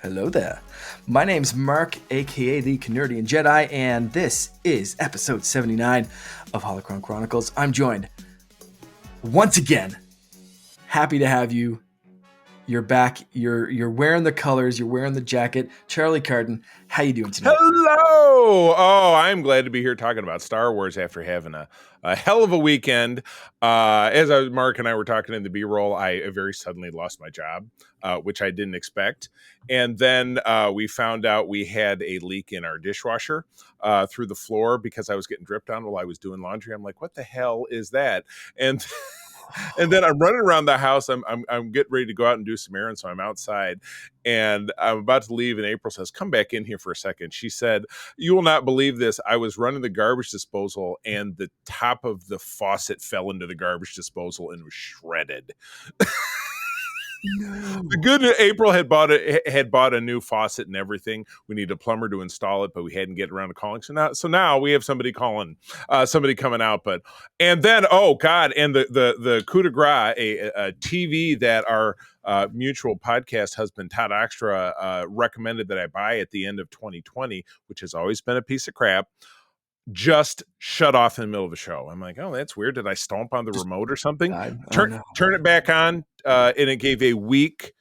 Hello there. My name's Mark, aka the Canardian Jedi, and this is episode 79 of Holocron Chronicles. I'm joined once again. Happy to have you. You're back. You're wearing the colors. You're wearing the jacket. Charlie Carden, how you doing tonight? Hello! Oh, I'm glad to be here talking about Star Wars after having a hell of a weekend. Mark and I were talking in the B-roll, I very suddenly lost my job, which I didn't expect. And then we found out we had a leak in our dishwasher through the floor because I was getting dripped on while I was doing laundry. I'm like, what the hell is that? And then I'm running around the house. I'm getting ready to go out and do some errands. So I'm outside and I'm about to leave. And April says, come back in here for a second. She said, you will not believe this. I was running the garbage disposal and the top of the faucet fell into the garbage disposal and was shredded. No. The good April had bought a new faucet and everything. We need a plumber to install it, but we hadn't get around to calling. So now we have somebody coming out. And then the coup de grace, a TV that our mutual podcast husband Todd Oxtra recommended that I buy at the end of 2020, which has always been a piece of crap, just shut off in the middle of the show. I'm like, oh, that's weird. Did I stomp on the remote or something? Turn it back on, and it gave a weak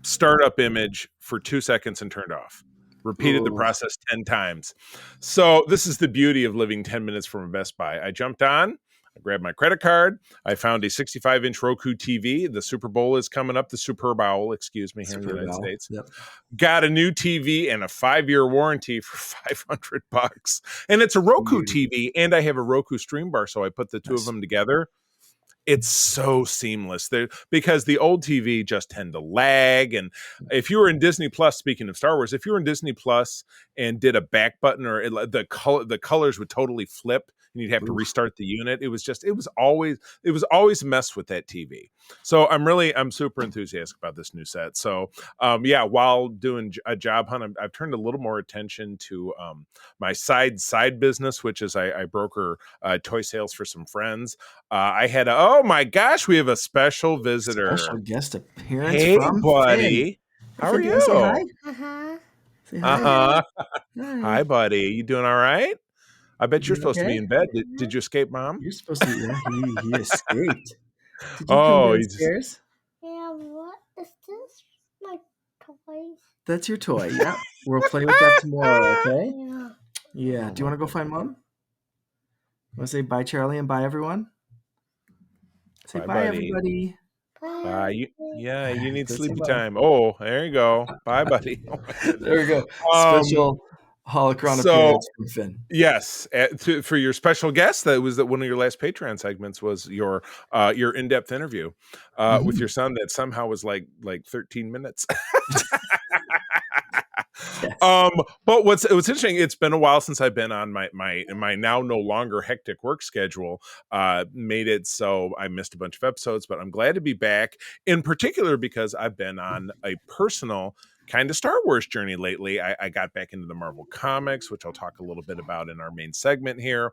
startup image for 2 seconds and turned off. Repeated the process 10 times. So this is the beauty of living 10 minutes from a Best Buy. I jumped on. I grabbed my credit card. I found a 65-inch Roku TV. The Super Bowl is coming up. The Super Bowl, here in the United States. Yep. Got a new TV and a 5-year warranty for $500. And it's a Roku TV, and I have a Roku stream bar, so I put the two of them together. It's so seamless there because the old TV just tend to lag. And if you were in Disney Plus, speaking of Star Wars, if you were in Disney Plus and did a back button or the colors would totally flip and you'd have to restart the unit. It was always a mess with that TV. So I'm super enthusiastic about this new set. So while doing a job hunt, I've turned a little more attention to my side business, which is I broker toy sales for some friends. I had oh my gosh, we have a special visitor. Special guest appearance. Hey, from buddy. Finn. How are you? Say hi. Say hi. Hi, buddy. You doing all right? I bet you're supposed to be in bed. Did you escape, Mom? You're supposed to. Yeah, he escaped. Did you come downstairs? Yeah, what is this? My toy. That's your toy. Yeah, we'll play with that tomorrow. Okay. Yeah. Do you want to go find Mom? Want to say bye, Charlie, and bye, everyone? Say bye everybody. Bye. You need sleepy time. Oh, there you go. Bye, buddy. Oh, there we go. Special Holocron appearance from Finn. Yes, for your special guest, that was one of your last Patreon segments was your in-depth interview with your son that somehow was like 13 minutes. Yes. But what's interesting, it's been a while since I've been on my now no longer hectic work schedule. Made it so I missed a bunch of episodes, but I'm glad to be back, in particular because I've been on a personal kind of Star Wars journey lately. I got back into the Marvel comics, which I'll talk a little bit about in our main segment here.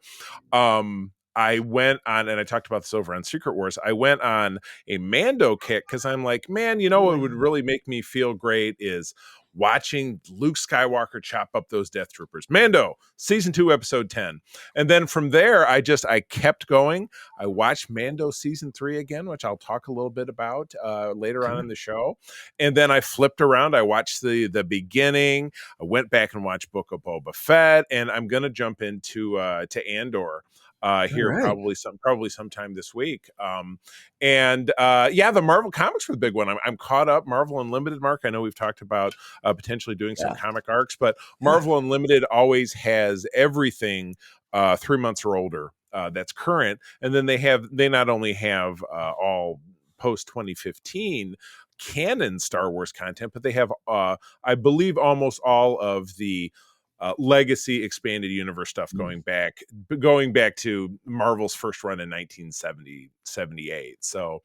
I went on, and I talked about this over on Secret Wars, I went on a Mando kick because I'm like, man, what would really make me feel great is watching Luke Skywalker chop up those Death Troopers. Mando, season 2, episode 10. And then from there, I kept going. I watched Mando season 3 again, which I'll talk a little bit about later on in the show. And then I flipped around. I watched the beginning. I went back and watched Book of Boba Fett, and I'm going to jump into to Andor. Here right. probably sometime this week. The Marvel comics were the big one. I'm caught up. Marvel Unlimited, Mark. I know we've talked about potentially doing some comic arcs, but Marvel Unlimited always has everything 3 months or older that's current, and then they not only have all post 2015 canon Star Wars content, but they have I believe almost all of the legacy expanded universe stuff going back to Marvel's first run in 1978. So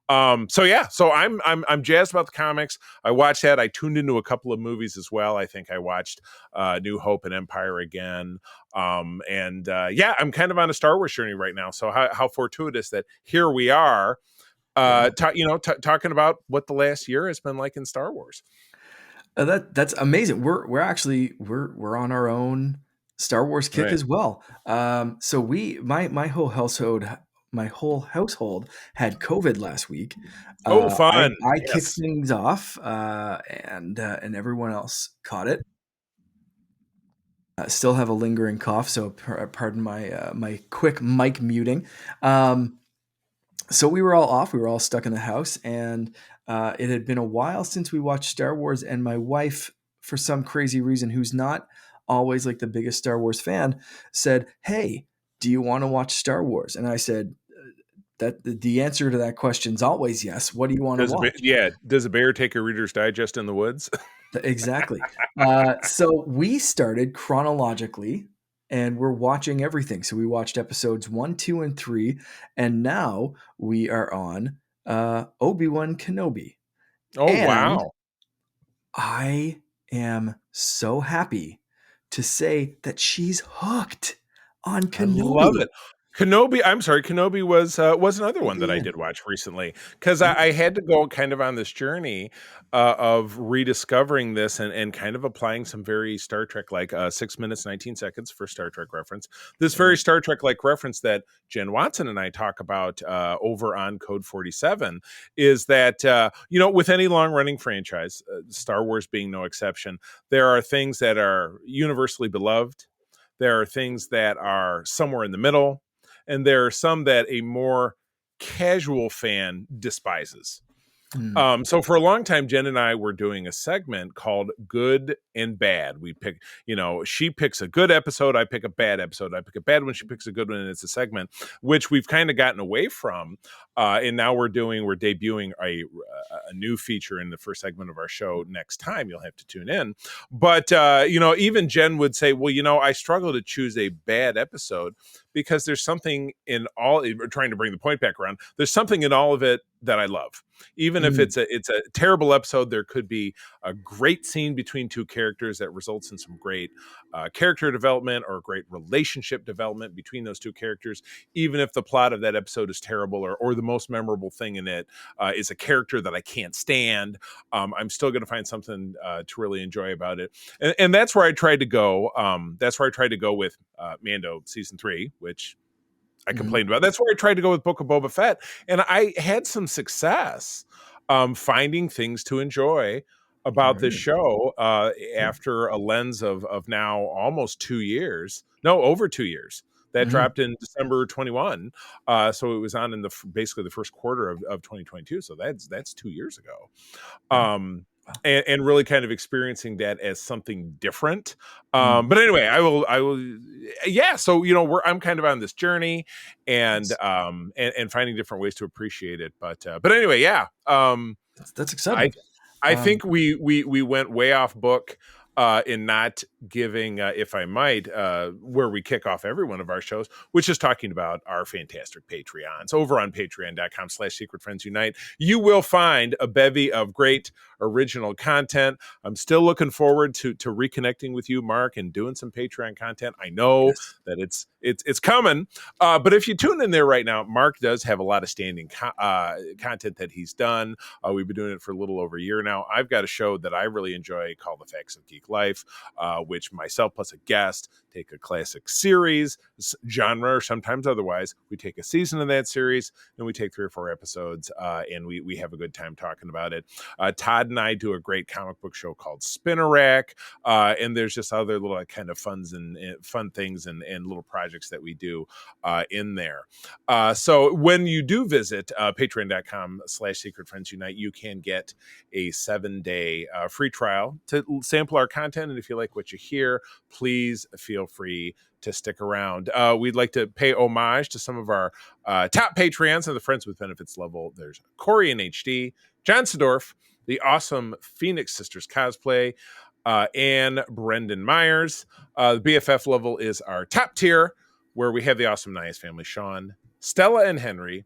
I'm jazzed about the comics. I watched that. I tuned into a couple of movies as well. I think I watched New Hope and Empire again. I'm kind of on a Star Wars journey right now. So how fortuitous that here we are talking about what the last year has been like in Star Wars. That's amazing. We're actually we're on our own Star Wars kick as well. So my whole household had COVID last week. Fun! I kicked things off, and everyone else caught it. Still have a lingering cough, so pardon my quick mic muting. So we were all off. We were all stuck in the house, and it had been a while since we watched Star Wars. And my wife, for some crazy reason, who's not always like the biggest Star Wars fan, said, "Hey, do you want to watch Star Wars?" And I said, "That the answer to that question is always yes. What do you want to watch?" Does a bear take a Reader's Digest in the woods? Exactly. So we started chronologically. And we're watching everything. So we watched episodes 1, 2, and 3, and now we are on Obi-Wan Kenobi. Oh, and wow! I am so happy to say that she's hooked on Kenobi. I love it. Kenobi was another one that I did watch recently because I had to go kind of on this journey of rediscovering this and kind of applying some very Star Trek like 6 minutes 19 seconds for Star Trek reference. This very Star Trek like reference that Jen Watson and I talk about over on Code 47 is that with any long running franchise, Star Wars being no exception, there are things that are universally beloved. There are things that are somewhere in the middle. And there are some that a more casual fan despises. So for a long time, Jen and I were doing a segment called Good and Bad. We pick, she picks a good episode, I pick a bad episode. I pick a bad one, she picks a good one, and it's a segment, which we've kind of gotten away from. And now we're debuting a new feature in the first segment of our show next time. You'll have to tune in. But, even Jen would say, well, I struggle to choose a bad episode because there's something in all, trying to bring the point back around, there's something in all of it that I love. Even if it's a terrible episode, there could be a great scene between two characters that results in some great character development or great relationship development between those two characters. Even if the plot of that episode is terrible or the most memorable thing in it is a character that I can't stand, I'm still going to find something to really enjoy about it. And that's where I tried to go. That's where I tried to go with Mando season 3, which I complained about. That's where I tried to go with Book of Boba Fett. And I had some success finding things to enjoy about this show after a lens of now almost 2 years. No, over 2 years. That dropped in December 21. So it was on in basically the first quarter of 2022. So that's 2 years ago. And really kind of experiencing that as something different. But anyway, I will. Yeah. So, I'm kind of on this journey and finding different ways to appreciate it. But anyway, yeah. That's exciting. I think we went way off book in not giving, if I might, where we kick off every one of our shows, which is talking about our fantastic Patreons. Over on patreon.com/secretfriendsunite, you will find a bevy of great original content. I'm still looking forward to reconnecting with you, Mark, and doing some Patreon content. I know that it's coming, but if you tune in there right now, Mark does have a lot of standing content that he's done. We've been doing it for a little over a year now. I've got a show that I really enjoy called The Facts of Geek Life, which myself plus a guest take a classic series, genre, or sometimes otherwise. We take a season of that series, and we take 3 or 4 episodes, and we have a good time talking about it. Todd and I do a great comic book show called Spinner Rack, and there's just other little kind of fun things and little projects that we do in there. So when you do visit patreon.com/secretfriendsunite, you can get a 7-day free trial to sample our content. And if you like what you hear, please feel free to stick around. We'd like to pay homage to some of our top Patreons and the Friends with Benefits level. There's Corey in HD, John Sedorf, the awesome Phoenix Sisters cosplay, and Brendan Myers. The BFF level is our top tier, where we have the awesome Nias family, Sean, Stella, and Henry,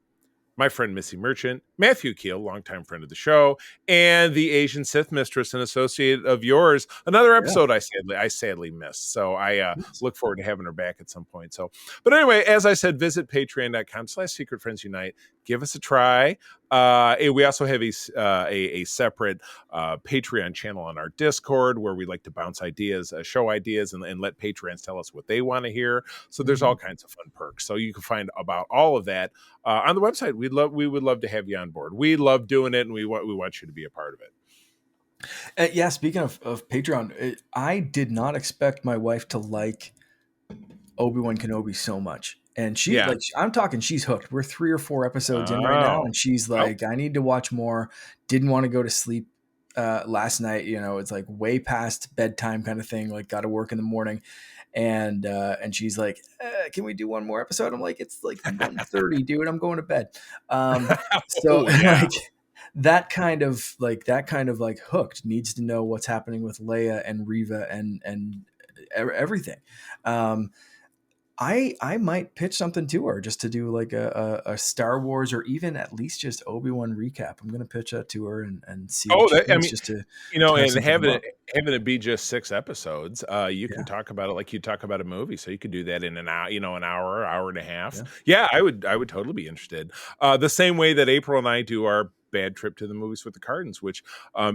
my friend Missy Merchant, Matthew Keel, longtime friend of the show, and the Asian Sith mistress and associate of yours. Another episode I sadly missed. So I look forward to having her back at some point. So, but anyway, as I said, visit patreon.com/Secret Friends Unite. Give us a try. We also have a separate Patreon channel on our Discord where we like to bounce ideas, show ideas, and let Patreons tell us what they want to hear. So there's all kinds of fun perks. So you can find about all of that on the website. We would love to have you on board. We love doing it, and we want you to be a part of it. Yeah, speaking of Patreon, I did not expect my wife to like Obi-Wan Kenobi so much. And I'm talking, she's hooked. We're 3 or 4 episodes in right now, and she's like, I need to watch more. Didn't want to go to sleep last night. It's like way past bedtime kind of thing. Like, got to work in the morning, and she's like, can we do one more episode? I'm like, it's like 1:30, dude. I'm going to bed. Like that kind of hooked, needs to know what's happening with Leia and Reva and everything. I might pitch something to her just to do like a Star Wars or even at least just Obi-Wan recap. I'm going to pitch that to her and see. Just to, and having it be just 6 episodes, you can talk about it like you talk about a movie. So you could do that in an hour, an hour and a half. Yeah, I would totally be interested. The same way that April and I do our Bad Trip to the Movies with the Cardins, which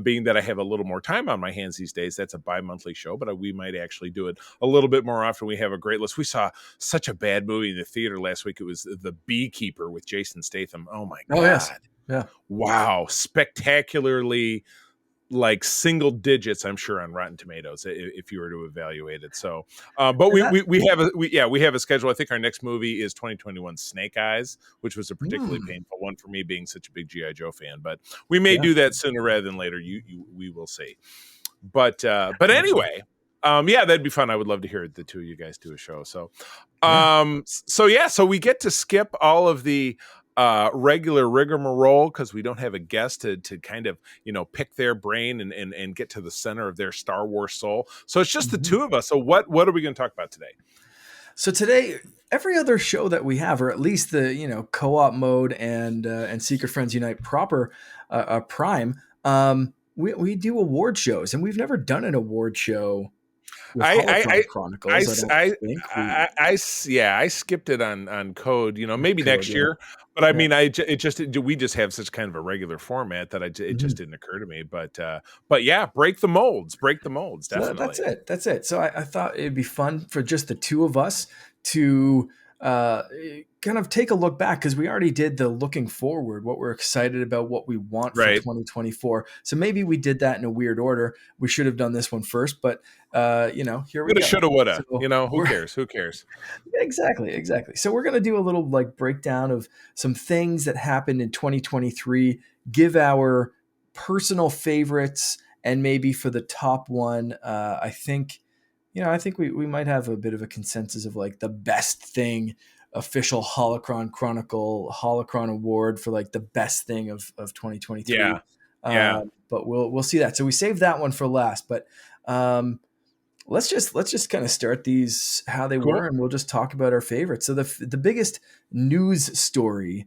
being that I have a little more time on my hands these days, that's a bi-monthly show, but we might actually do it a little bit more often. We have a great list. We saw such a bad movie in the theater last week. It was The Beekeeper with Jason Statham. Oh my God. Yes. Yeah. Wow. Spectacularly, like single digits, I'm sure, on Rotten Tomatoes if you were to evaluate it. So, but we have a schedule. I think our next movie is 2021 Snake Eyes, which was a particularly painful one for me, being such a big G.I. Joe fan. But we may do that sooner rather than later. We will see. But anyway, that'd be fun. I would love to hear the two of you guys do a show. So, so we get to skip all of the regular rigmarole because we don't have a guest to kind of pick their brain and get to the center of their Star Wars soul. So it's just the two of us. So what are we going to talk about today? So today, every other show that we have, or at least the co-op mode and Secret Friends Unite proper Prime, we do award shows, and we've never done an award show. Chronicles. I skipped it on Code. Maybe next year. But I mean, we just have such kind of a regular format that it just didn't occur to me. But yeah, break the molds. Definitely. So that's it. So I thought it'd be fun for just the two of us to kind of take a look back, because we already did the looking forward, what we're excited about, what we want for 2024. So maybe we did that in a weird order. We should have done this one first, but here we go. Shoulda, woulda. So, who cares? Exactly. So we're going to do a little breakdown of some things that happened in 2023, give our personal favorites, and maybe for the top one, I think we might have a bit of a consensus of the best thing, official Holocron award for the best thing of 2023. Yeah. But we'll see that. So we saved that one for last, but let's just kind of start these how they were, and we'll just talk about our favorites. So the biggest news story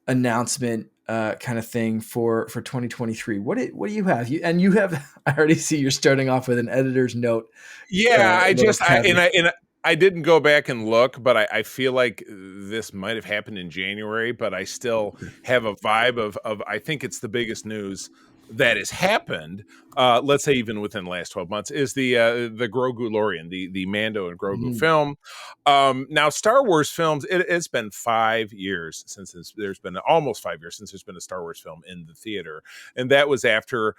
announcement kind of thing for 2023. What do you have? You have. I already see you're starting off with an editor's note. Yeah, I didn't go back and look, but I feel like this might have happened in January, but I still have a vibe of I think it's the biggest news that has happened, let's say even within the last 12 months, is the Grogu Lorian, the Mando and Grogu film. Now, Star Wars films, it's been 5 years since there's been almost 5 years since there's been a Star Wars film in the theater. And that was after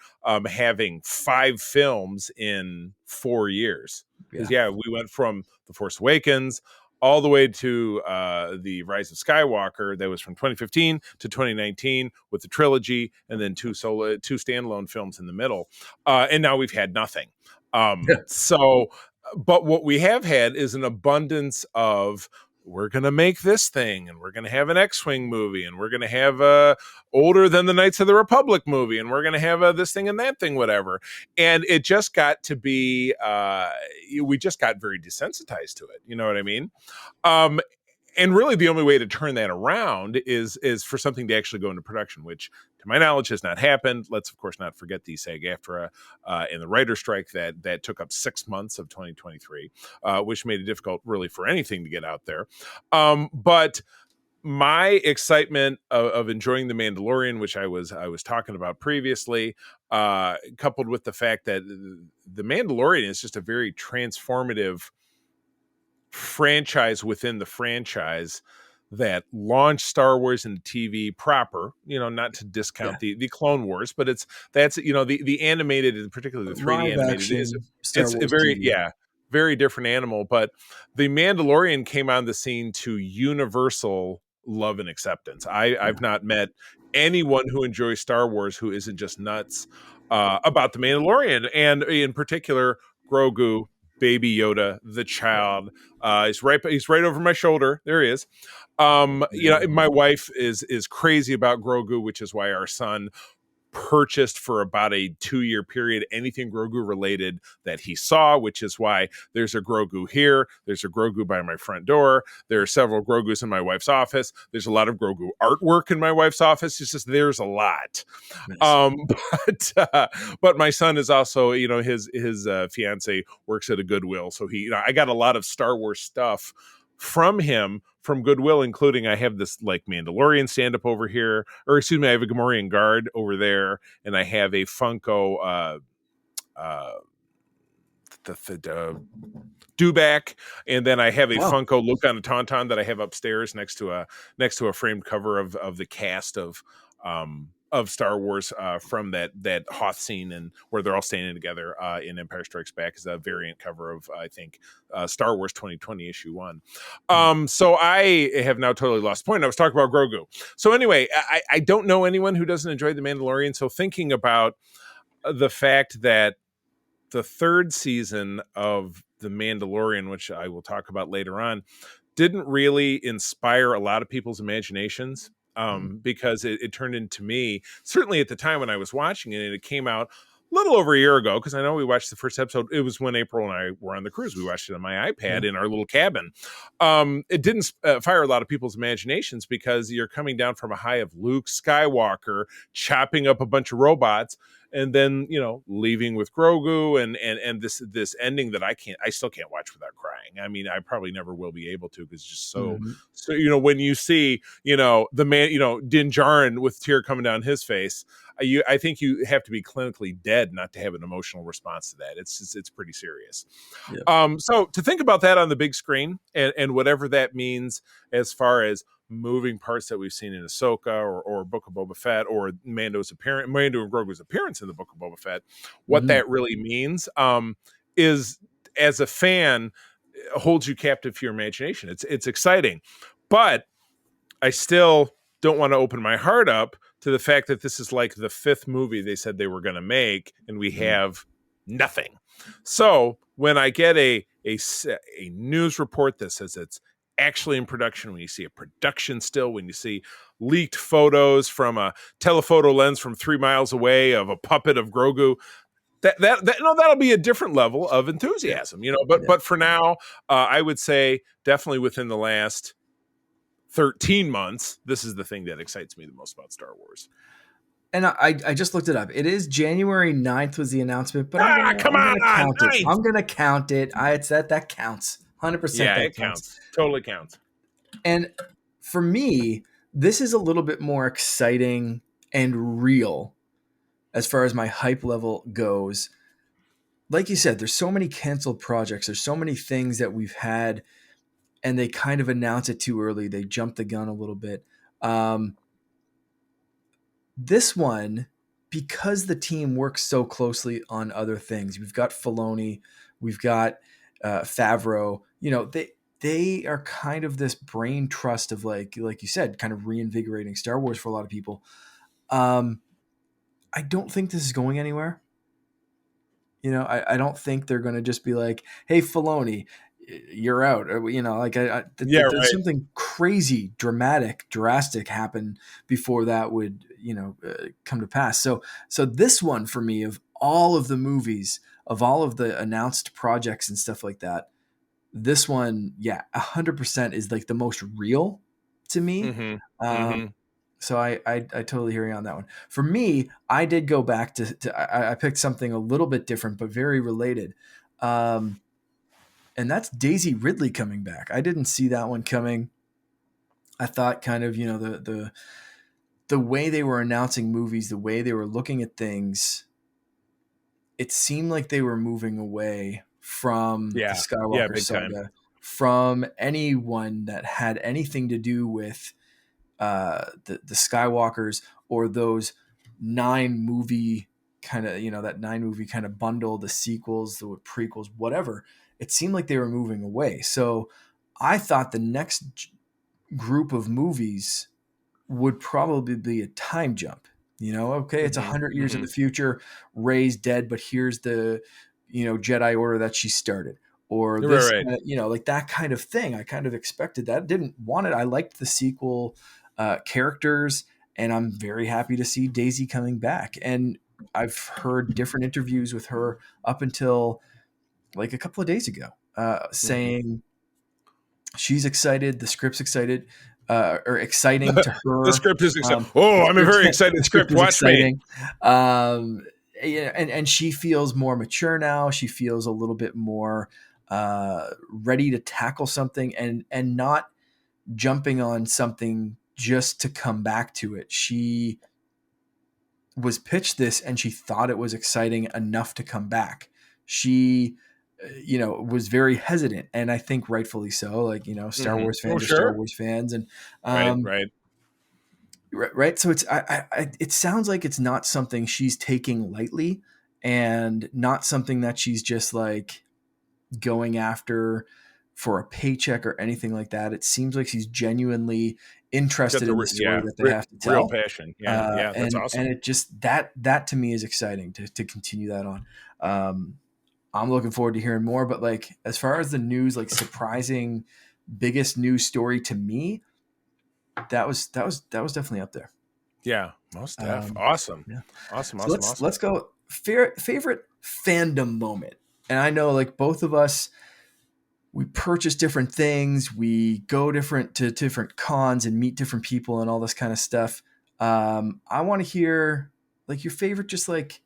having 5 films in 4 years. Because, we went from The Force Awakens all the way to the Rise of Skywalker. That was from 2015 to 2019 with the trilogy, and then 2 standalone films in the middle. And now we've had nothing. So, but what we have had is an abundance of we're going to make this thing, and we're going to have an X-Wing movie, and we're going to have a older than the Knights of the Republic movie, and we're going to have this thing and that thing, whatever. And it just got to be, we just got very desensitized to it. You know what I mean? And really the only way to turn that around is for something to actually go into production, which to my knowledge has not happened. Let's of course not forget the SAG-AFTRA and the writer strike that took up 6 months of 2023, which made it difficult really for anything to get out there. But my excitement of enjoying The Mandalorian, which I was talking about previously, coupled with the fact that The Mandalorian is just a very transformative franchise within the franchise that launched Star Wars into TV proper, not to discount the Clone Wars, but that's the animated, particularly the 3D Live animated, action Star it's Wars a very TV. very different animal. But The Mandalorian came on the scene to universal love and acceptance. I've not met anyone who enjoys Star Wars who isn't just nuts about The Mandalorian, and in particular Grogu, Baby Yoda, the child. He's right over my shoulder. There he is. My wife is crazy about Grogu, which is why our son purchased for about a 2-year period anything Grogu related that he saw, which is why there's a Grogu here. There's a Grogu by my front door. There are several Grogus in my wife's office. There's a lot of Grogu artwork in my wife's office. It's just, there's a lot. Nice. But my son is also, his fiance works at a Goodwill. So I got a lot of Star Wars stuff from him from Goodwill, including I have this like Mandalorian stand up over here, or excuse me, I have a Gamorrean guard over there, and I have a Funko the Dewback, and then I have a Funko Luke on a Tauntaun that I have upstairs next to a framed cover of the cast of Star Wars from that Hoth scene, and where they're all standing together in Empire Strikes Back is a variant cover of I think Star Wars 2020 issue 1. So I have now totally lost the point. I was talking about Grogu. So anyway, I don't know anyone who doesn't enjoy The Mandalorian. So thinking about the fact that the 3rd season of The Mandalorian, which I will talk about later on, didn't really inspire a lot of people's imaginations. Because it turned into me, certainly at the time when I was watching it, and it came out a little over a year ago, because I know we watched the first episode. It was when April and I were on the cruise. We watched it on my iPad in our little cabin. It didn't fire a lot of people's imaginations, because you're coming down from a high of Luke Skywalker chopping up a bunch of robots, and then leaving with Grogu, and this ending that I still can't watch without crying. I mean, I probably never will be able to, because it's just so when you see the man, Din Djarin with tear coming down his face, I think you have to be clinically dead not to have an emotional response to that. It's pretty serious. Yep. So to think about that on the big screen, and whatever that means as far as moving parts that we've seen in Ahsoka or Book of Boba Fett, or Mando and Grogu's appearance in the Book of Boba Fett, what that really means is, as a fan, holds you captive to your imagination. It's exciting, but I still don't want to open my heart up to the fact that this is like the 5th movie they said they were going to make, and we have nothing. So when I get a news report that says it's actually in production, when you see a production still, when you see leaked photos from a telephoto lens from 3 miles away of a puppet of Grogu, that'll be a different level of enthusiasm, but for now, I would say definitely within the last 13 months, this is the thing that excites me the most about Star Wars. And I just looked it up. It is January 9th was the announcement, but I'm come gonna on, count it. I'm going to count it. It's that counts. 100%. Yeah, that it counts. Totally counts. And for me, this is a little bit more exciting and real as far as my hype level goes. Like you said, there's so many canceled projects. There's so many things that we've had, and they kind of announce it too early. They jumped the gun a little bit. This one, because the team works so closely on other things, we've got Filoni, we've got Favreau, they are kind of this brain trust of like you said, kind of reinvigorating Star Wars for a lot of people. I don't think this is going anywhere. I don't think they're going to just be like, hey, Filoni, you're out. Or, like Yeah, there's right. something crazy, drastic happen before that would, come to pass. So this one for me, of all of the movies, of all of the announced projects and stuff like that, this one, yeah, 100% is like the most real to me. Mm-hmm. Um, Mm-hmm. so I totally hear you on that one. For me, I did go back I picked something a little bit different, but very related. Um, and that's Daisy Ridley coming back. I didn't see that one coming. I thought kind of, the way they were announcing movies, the way they were looking at things, it seemed like they were moving away from the Yeah. Yeah, Skywalker big time. saga, from anyone that had anything to do with the Skywalkers, or those 9 movie kind of, that 9 movie kind of bundle, the sequels, the prequels, whatever. It seemed like they were moving away. So I thought the next group of movies would probably be a time jump. Okay, it's Mm-hmm. 100 years in Mm-hmm. the future. Rey's dead, but here's the Jedi Order that she started, or Right, this right. like that kind of thing. I kind of expected that. Didn't want it. I liked the sequel characters, and I'm very happy to see Daisy coming back. And I've heard different interviews with her up until like a couple of days ago, Mm-hmm. saying she's excited, the script's excited, or exciting to The her. script is exciting. The Oh, I'm a script, very the excited script script. is Watch me. exciting. Yeah, and she feels more mature now. She feels a little bit more ready to tackle something, and not jumping on something just to come back to it. She was pitched this and she thought it was exciting enough to come back. She was very hesitant, and I think rightfully so. Like, Star Mm-hmm. Wars Oh, fans are Star sure. Wars fans. And Right, right. right, so it's it sounds like it's not something she's taking lightly, and not something that she's just like going after for a paycheck or anything like that. It seems like she's genuinely Got interested in the story yeah, that they have to real tell. passion. Yeah, yeah, that's And awesome. it just, that to me is exciting to continue that on. I'm looking forward to hearing more. But like, as far as the news, like surprising biggest news story to me, that was definitely up there. Yeah, most def. Um, Awesome. yeah. Awesome, So awesome, let's awesome. let's go favorite fandom moment. And I know, like, both of us, we purchase different things, we go to different cons and meet different people and all this kind of stuff. I want to hear like your favorite, just like,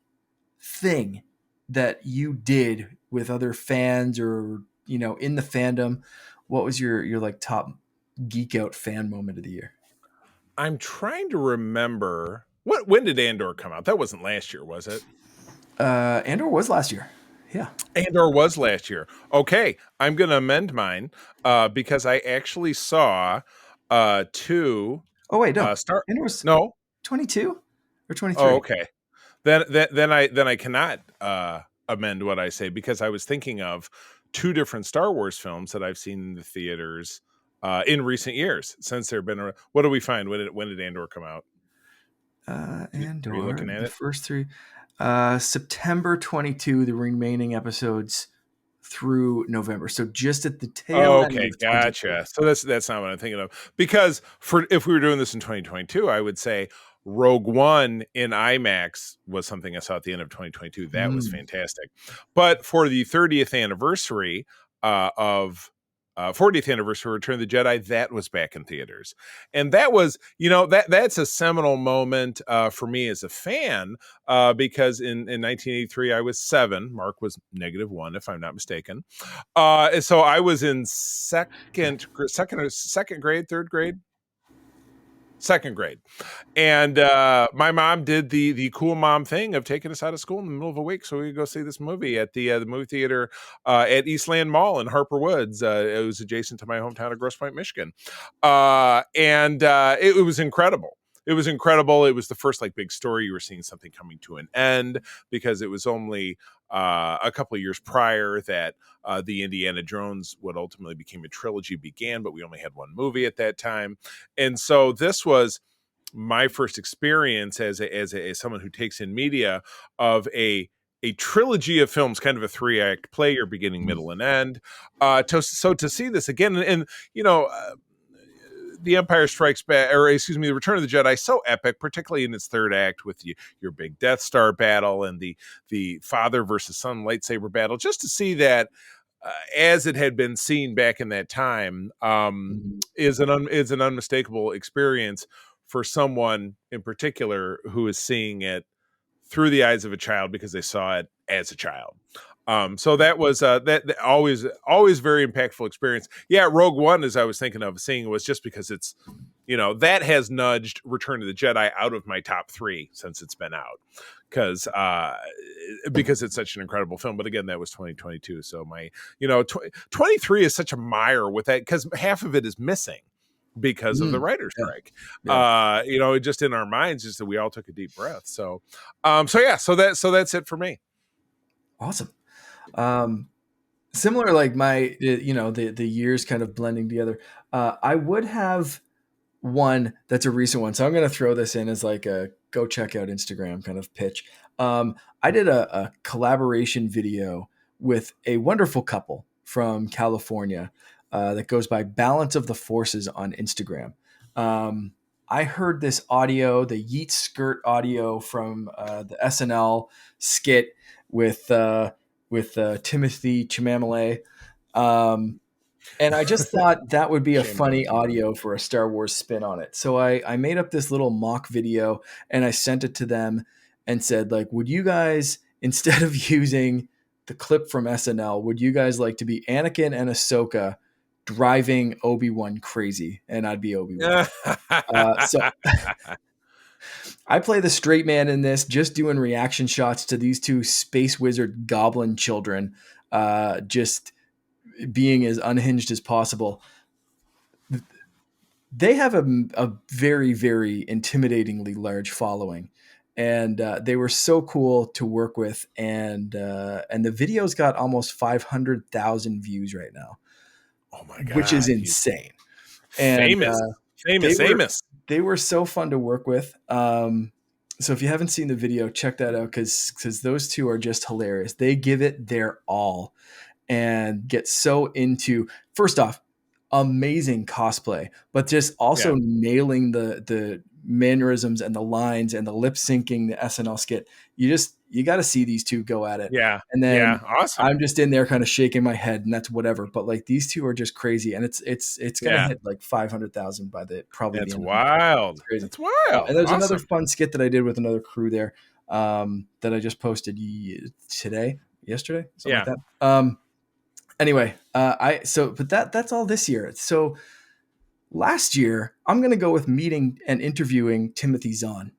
thing that you did with other fans, or in the fandom. What was your like top geek out fan moment of the year? I'm trying to remember when did Andor come out? That wasn't last year, was it? Andor was last year. Yeah. Andor was last year. Okay, I'm going to amend mine because I actually saw two Oh wait, no. Star. Andor was No. 22 or Oh, 23. okay. Then I cannot amend what I say, because I was thinking of two different Star Wars films that I've seen in the theaters in recent years, since they've been around. What do we find? When did Andor come out? Are you Andor, looking at the it? first three, September 22, the remaining episodes through November. So just at the tail end Okay, of 22. gotcha. So that's not what I'm thinking of. Because if we were doing this in 2022, I would say Rogue One in IMAX was something I saw at the end of 2022. That was Mm. fantastic. But for the 30th anniversary of 40th anniversary of Return of the Jedi, that was back in theaters, and that was, that's a seminal moment for me as a fan, because in 1983 I was 7. Mark was -1, if I'm not mistaken. So I was in second grade, third grade, second grade, and my mom did the cool mom thing of taking us out of school in the middle of a week so we could go see this movie at the movie theater at Eastland Mall in Harper Woods. It was adjacent to my hometown of Grosse Pointe, Michigan, and it was incredible. It was incredible. It was the first like big story. You were seeing something coming to an end, because it was only a couple of years prior that the Indiana Jones, what ultimately became a trilogy, began, but we only had one movie at that time. And so this was my first experience as someone who takes in media of a a trilogy of films, kind of a 3-act play, your beginning, middle, and end. So to see this again, and The Empire Strikes Back, or excuse me, The Return of the Jedi, so epic, particularly in its third act with your big Death Star battle and the father versus son lightsaber battle. Just to see that as it had been seen back in that time is an unmistakable experience for someone in particular who is seeing it through the eyes of a child because they saw it as a child. So that was that always very impactful experience. Yeah, Rogue One, as I was thinking of seeing, was just because it's, that has nudged Return of the Jedi out of my top 3 since it's been out, because it's such an incredible film. But again, that was 2022, so my 23 is such a mire with that because half of it is missing because of the writer's strike. Yeah. Just in our minds, just that we all took a deep breath. So that's it for me. Awesome. Similar, like my, the years kind of blending together. I would have one that's a recent one. So I'm going to throw this in as like a go check out Instagram kind of pitch. I did a collaboration video with a wonderful couple from California that goes by Balance of the Forces on Instagram. I heard this audio, the Yeet Skirt audio from the SNL skit with Timothy Chalamet. And I just thought that would be a funny audio for a Star Wars spin on it. So I made up this little mock video and I sent it to them and said, like, would you guys, instead of using the clip from SNL, would you guys like to be Anakin and Ahsoka driving Obi-Wan crazy? And I'd be Obi-Wan. So I play the straight man in this, just doing reaction shots to these two space wizard goblin children, just being as unhinged as possible. They have a very, very intimidatingly large following, and they were so cool to work with. And the video's got almost 500,000 views right now. Oh my God, which is insane. And famous. They were so fun to work with. So if you haven't seen the video, check that out because those two are just hilarious. They give it their all and get so into, first off, amazing cosplay, but just also nailing the mannerisms and the lines and the lip syncing, the SNL skit. You got to see these two go at it. Yeah. And then awesome. I'm just in there kind of shaking my head and that's whatever. But like these two are just crazy. And it's going to hit like 500,000 by probably that's the end. Wild. It's crazy. That's wild. And there's another fun skit that I did with another crew there that I just posted yesterday, something like that. Anyway, but that's all this year. So last year, I'm going to go with meeting and interviewing Timothy Zahn.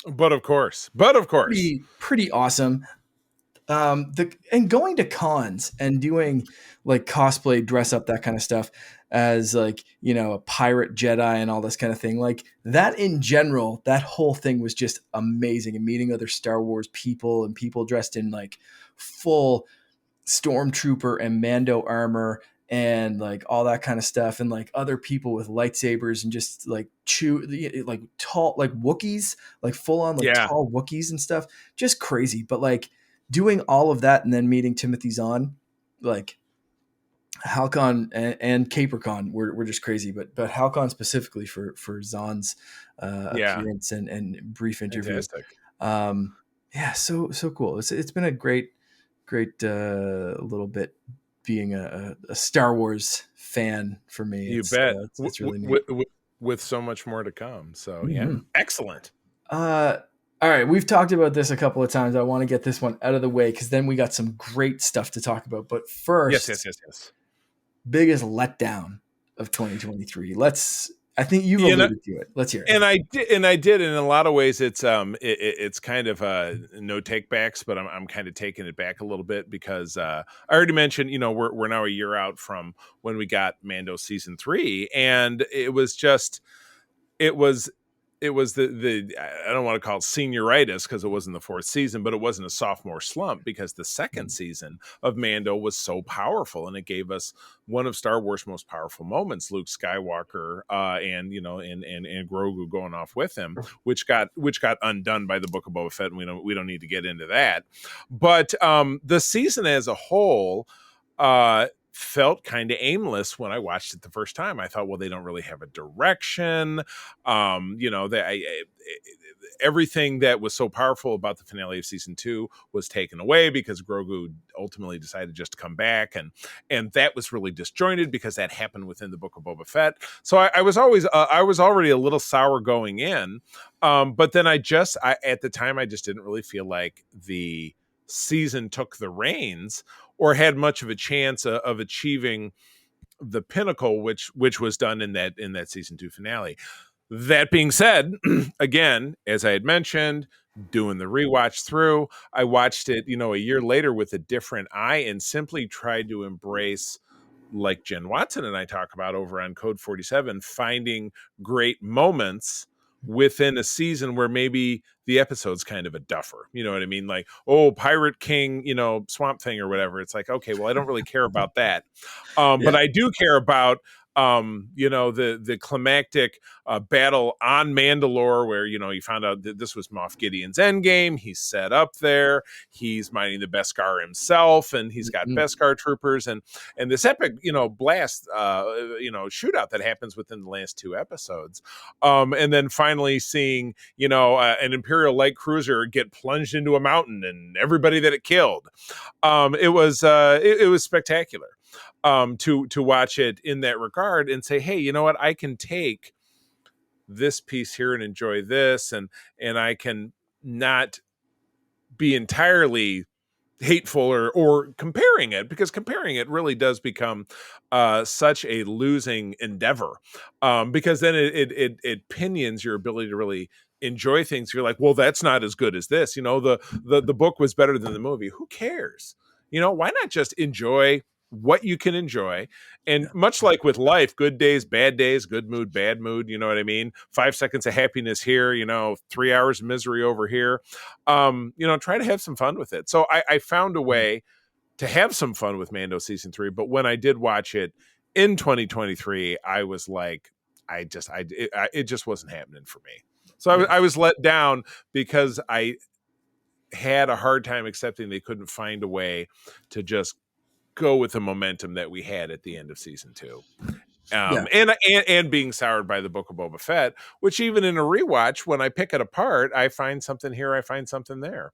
But of course, pretty awesome. And going to cons and doing like cosplay, dress up, that kind of stuff as like, a pirate Jedi and all this kind of thing. Like that in general, that whole thing was just amazing. And meeting other Star Wars people and people dressed in like full Stormtrooper and Mando armor and like all that kind of stuff, and like other people with lightsabers and just like tall, like Wookiees, like full on like tall Wookiees and stuff, just crazy. But like doing all of that and then meeting Timothy Zahn, like Halcon and Capricorn were just crazy, but Halcon specifically for Zahn's appearance and brief interview. So cool. It's been a great little bit being a Star Wars fan for me. You bet. It's really neat. With so much more to come. So excellent. All right, we've talked about this a couple of times. I want to get this one out of the way because then we got some great stuff to talk about. But first, yes. Biggest letdown of 2023. I think you alluded to it. Let's hear it. And I did. In a lot of ways, it's kind of no take backs, but I'm kind of taking it back a little bit because I already mentioned, we're now a year out from when we got Mando season 3, and it was it was the I don't want to call it senioritis because it wasn't the fourth season, but it wasn't a sophomore slump because the second season of Mando was so powerful and it gave us one of Star Wars' most powerful moments, Luke Skywalker and and Grogu going off with him, which got undone by the Book of Boba Fett, and we don't need to get into that. But the season as a whole felt kind of aimless when I watched it the first time. I thought, well, they don't really have a direction. Everything that was so powerful about the finale of season 2 was taken away because Grogu ultimately decided just to come back, and that was really disjointed because that happened within the Book of Boba Fett. So I was already a little sour going in, but then at the time I just didn't really feel like the season took the reins or had much of a chance of achieving the pinnacle, which was done in that season 2 finale. That being said, again, as I had mentioned, doing the rewatch through, I watched it, a year later with a different eye and simply tried to embrace, like Jen Watson and I talk about over on Code 47, finding great moments within a season where maybe the episode's kind of a duffer. You know what I mean? Like, oh, Pirate King, Swamp Thing or whatever. It's like, okay, well, I don't really care about that. But I do care about the climactic battle on Mandalore where, you found out that this was Moff Gideon's endgame. He's set up there. He's mining the Beskar himself, and he's got Beskar troopers and this epic, blast, shootout that happens within the last 2 episodes. And then finally seeing, an Imperial light cruiser get plunged into a mountain and everybody that it killed. It was spectacular. To watch it in that regard and say, hey, you know what? I can take this piece here and enjoy this, and I can not be entirely hateful or comparing it, because comparing it really does become such a losing endeavor, because then it pinions your ability to really enjoy things. You're like, well, that's not as good as this. The book was better than the movie. Who cares? Why not just enjoy what you can enjoy? And much like with life, good days, good mood, bad mood, you know what I mean? 5 seconds of happiness here, 3 hours of misery over here. Try to have some fun with it. So I found a way to have some fun with Mando season 3. But when I did watch it in 2023, I was like, it just wasn't happening for me. So I was let down because I had a hard time accepting they couldn't find a way to just go with the momentum that we had at the end of season 2. And being soured by the Book of Boba Fett, which even in a rewatch, when I pick it apart, I find something here, I find something there.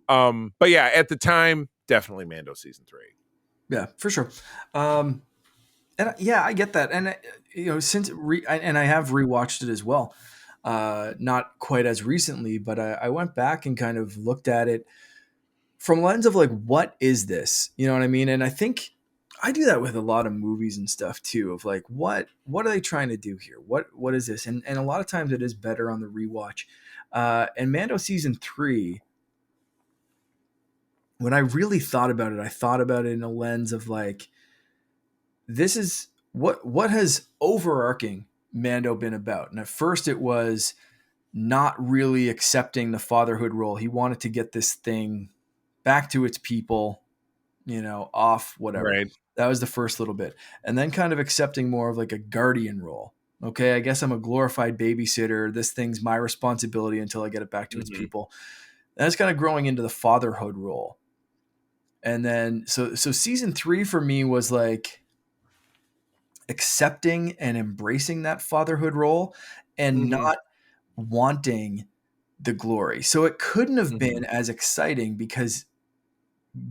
But yeah, at the time, definitely Mando season 3. Yeah, for sure. And I get that. And and I have rewatched it as well. Not quite as recently, but I went back and kind of looked at it from a lens of like, what is this? You know what I mean? And I think I do that with a lot of movies and stuff too, of like, what are they trying to do here? What is this? And a lot of times it is better on the rewatch. And Mando season 3, when I really thought about it, I thought about it in a lens of like, this is what has overarching Mando been about? And at first it was not really accepting the fatherhood role. He wanted to get this thing back to its people, off whatever. Right. That was the first little bit. And then kind of accepting more of like a guardian role. Okay, I guess I'm a glorified babysitter. This thing's my responsibility until I get it back to its people. That's kind of growing into the fatherhood role. And then so season 3 for me was like accepting and embracing that fatherhood role and not wanting the glory. So it couldn't have been as exciting because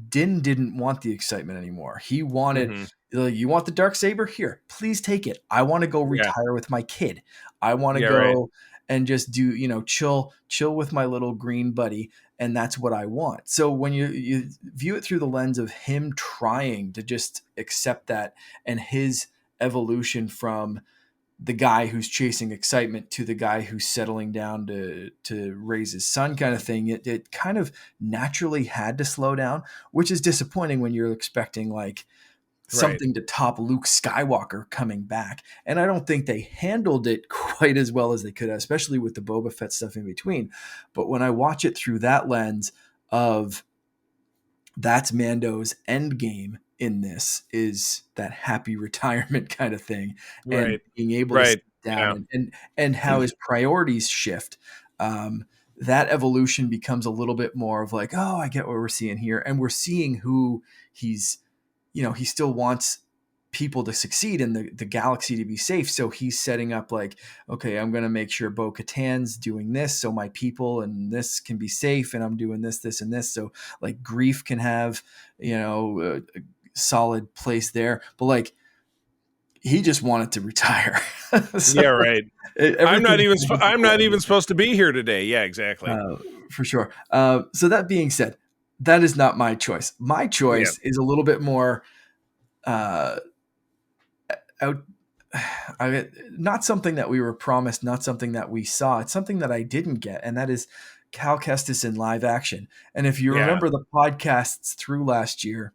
Din didn't want the excitement anymore. He wanted, you want the Darksaber? Here, please take it. I want to go retire with my kid. I want to go and just do, chill with my little green buddy. And that's what I want. So when you view it through the lens of him trying to just accept that and his evolution from the guy who's chasing excitement to the guy who's settling down to raise his son kind of thing, it kind of naturally had to slow down, which is disappointing when you're expecting like Right. something to top Luke Skywalker coming back. And I don't think they handled it quite as well as they could have, especially with the Boba Fett stuff in between. But when I watch it through that lens of that's Mando's end game in this, is that happy retirement kind of thing, and Right. being able to Right. sit down Yeah. and how his priorities shift. That evolution becomes a little bit more of like, oh, I get what we're seeing here, and we're seeing who he's, he still wants people to succeed and the galaxy to be safe. So he's setting up like, okay, I'm going to make sure Bo-Katan's doing this so my people and this can be safe, and I'm doing this, this, and this. So like Grief can have, a solid place there. But like, he just wanted to retire. So Yeah. Right. I'm not everything even. I'm not even supposed to be here today. Yeah. Exactly. for sure. So that being said, that is not my choice. My Yeah. choice is a little bit more out. Not something that we were promised, not something that we saw. It's something that I didn't get, and that is Cal Kestis in live action. And if you Yeah. remember the podcasts through last year,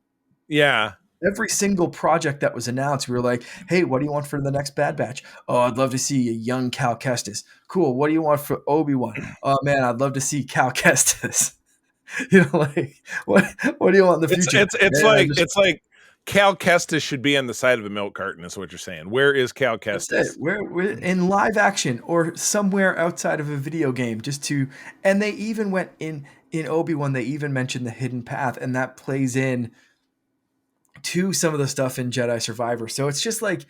Yeah. every single project that was announced, we were like, hey, what do you want for the next Bad Batch? Oh, I'd love to see a young Cal Kestis. Cool. What do you want for Obi-Wan? Oh, man, I'd love to see Cal Kestis. Like, what do you want in the future? It's like Cal Kestis should be on the side of a milk carton, is what you're saying. Where is Cal That's it. Kestis? We're in live action or somewhere outside of a video game, and they even went in Obi-Wan, they even mentioned the hidden path, and that plays in to some of the stuff in Jedi Survivor. So it's just like,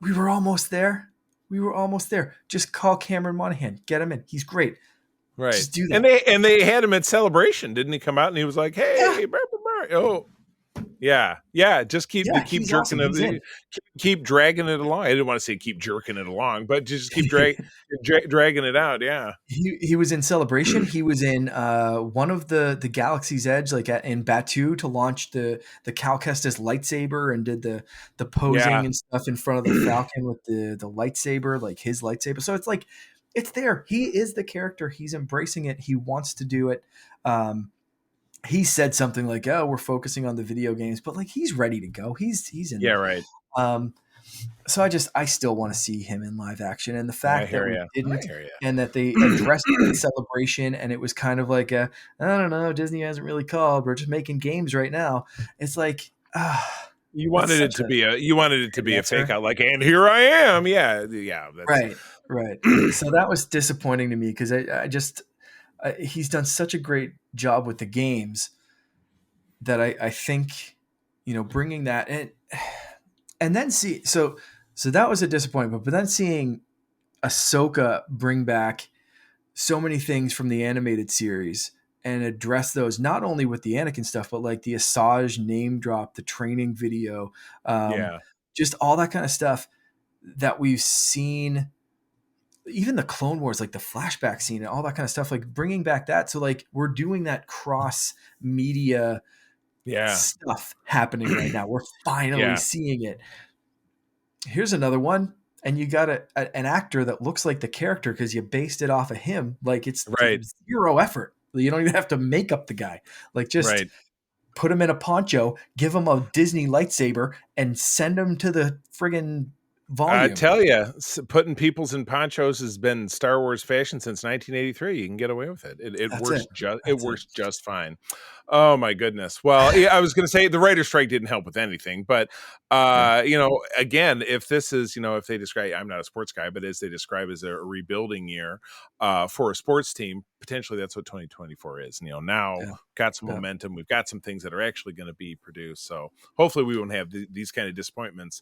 we were almost there. We were almost there. Just call Cameron Monaghan. Get him in. He's great. Right. Just do And that. they had him at Celebration, didn't he come out and he was like, Yeah. hey, oh. Yeah. Yeah. Just keep He's jerking awesome. He's in. it, keep dragging it along. I didn't want to say keep jerking it along, but just keep dragging it out. Yeah. He was in Celebration. He was in one of the Galaxy's Edge, like in Batu, to launch the Cal Kestis lightsaber, and did the posing Yeah. and stuff in front of the Falcon with the lightsaber, like his lightsaber. So it's like, it's there. He is the character. He's embracing it. He wants to do it. He said something like, "Oh, we're focusing on the video games," but like, he's ready to go. He's in Yeah. there. Right. So I still want to see him in live action, and the I fact that hear we you. didn't, and that they addressed it in Celebration, and it was kind of like I don't know, Disney hasn't really called. We're just making games right now. It's like, You wanted it to be a answer. fake out, like, and here I am. Yeah. Yeah. That's Right. So that was disappointing to me, because I just he's done such a great job with the games that I think, bringing that in, and then so that was a disappointment. But then seeing Ahsoka bring back so many things from the animated series and address those, not only with the Anakin stuff, but like the Asajj name drop, the training video, yeah. just all that kind of stuff that we've seen, even the Clone Wars, like the flashback scene and all that kind of stuff, like bringing back that. So like, we're doing that cross media stuff happening right now. We're finally seeing it. Here's another one. And you got an actor that looks like the character because you based it off of him. Like, it's Right. zero effort. You don't even have to make up the guy. Like, just put him in a poncho, give him a Disney lightsaber, and send him to the friggin' volume. I tell you, putting peoples in ponchos has been Star Wars fashion since 1983. You can get away with it. It works just fine. Oh my goodness. Well, yeah, I was going to say the writer's strike didn't help with anything, but again, if this is, if they describe, I'm not a sports guy, but as they describe as a rebuilding year for a sports team, potentially that's what 2024 is. Got some momentum. We've got some things that are actually going to be produced. So hopefully we won't have these kind of disappointments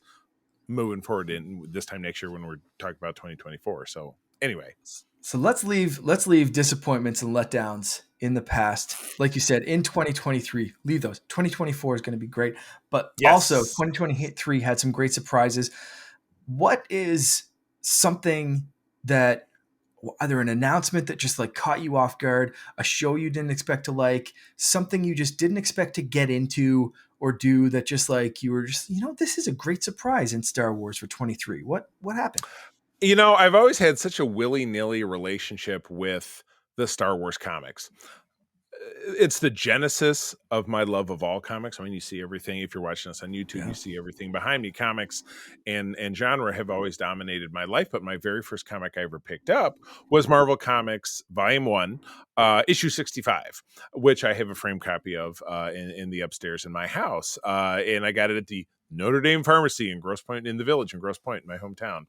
moving forward in this time next year when we're talking about 2024. So anyway, so let's leave disappointments and letdowns in the past. Like you said, in 2023, leave those. 2024 is going to be great, but also 2023 had some great surprises. What is something that, either an announcement that just like caught you off guard, a show you didn't expect to like, something you just didn't expect to get into or do, that just like you were just, this is a great surprise in Star Wars for 23? What happened? I've always had such a willy-nilly relationship with the Star Wars comics. it's the genesis of my love of all comics. I mean, you see everything. If you're watching us on YouTube, you see everything behind me. Comics and genre have always dominated my life. But my very first comic I ever picked up was Marvel Comics Volume 1, issue 65, which I have a frame copy of in the upstairs in my house. And I got it at the Notre Dame Pharmacy in Grosse Pointe, in the Village in Grosse Pointe, my hometown.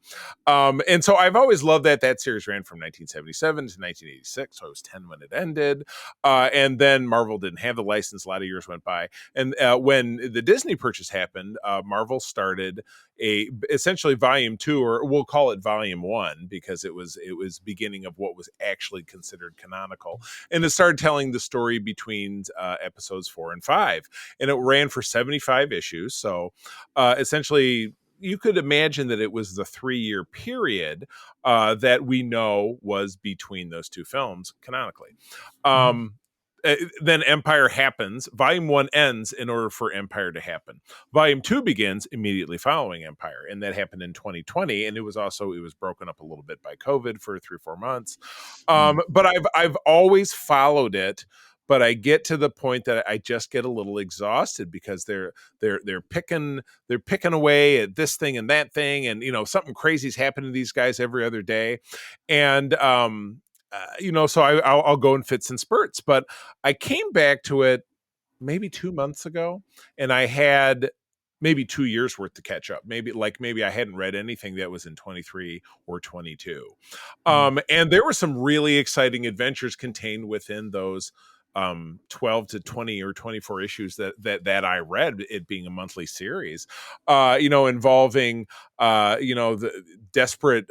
And so I've always loved that. That series ran from 1977 to 1986. So I was 10 when it ended. And then Marvel didn't have the license. A lot of years went by. And when the Disney purchase happened, Marvel started essentially volume 2, or we'll call it volume 1, because it was beginning of what was actually considered canonical. And it started telling the story between episodes 4 and 5. And it ran for 75 issues. So essentially, you could imagine that it was the 3-year period that we know was between those two films canonically. Then Empire happens. Volume 1 ends in order for Empire to happen. Volume 2 begins immediately following Empire, and that happened in 2020. And it was broken up a little bit by COVID for 3-4 months. But I've always followed it. But I get to the point that I just get a little exhausted, because they're picking away at this thing and that thing, and something crazy's happening to these guys every other day, and so I'll go in fits and spurts. But I came back to it maybe 2 months ago, and I had maybe 2 years worth to catch up. Maybe I hadn't read anything that was in 23 or 22. And there were some really exciting adventures contained within those 12 to 20 or 24 issues that I read, it being a monthly series, involving the desperate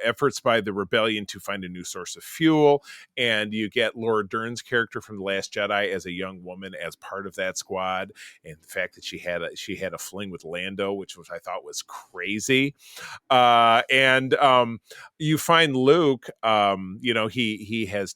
efforts by the rebellion to find a new source of fuel. And you get Laura Dern's character from The Last Jedi as a young woman as part of that squad, and the fact that she had a fling with Lando, which I thought was crazy. And you find Luke, he has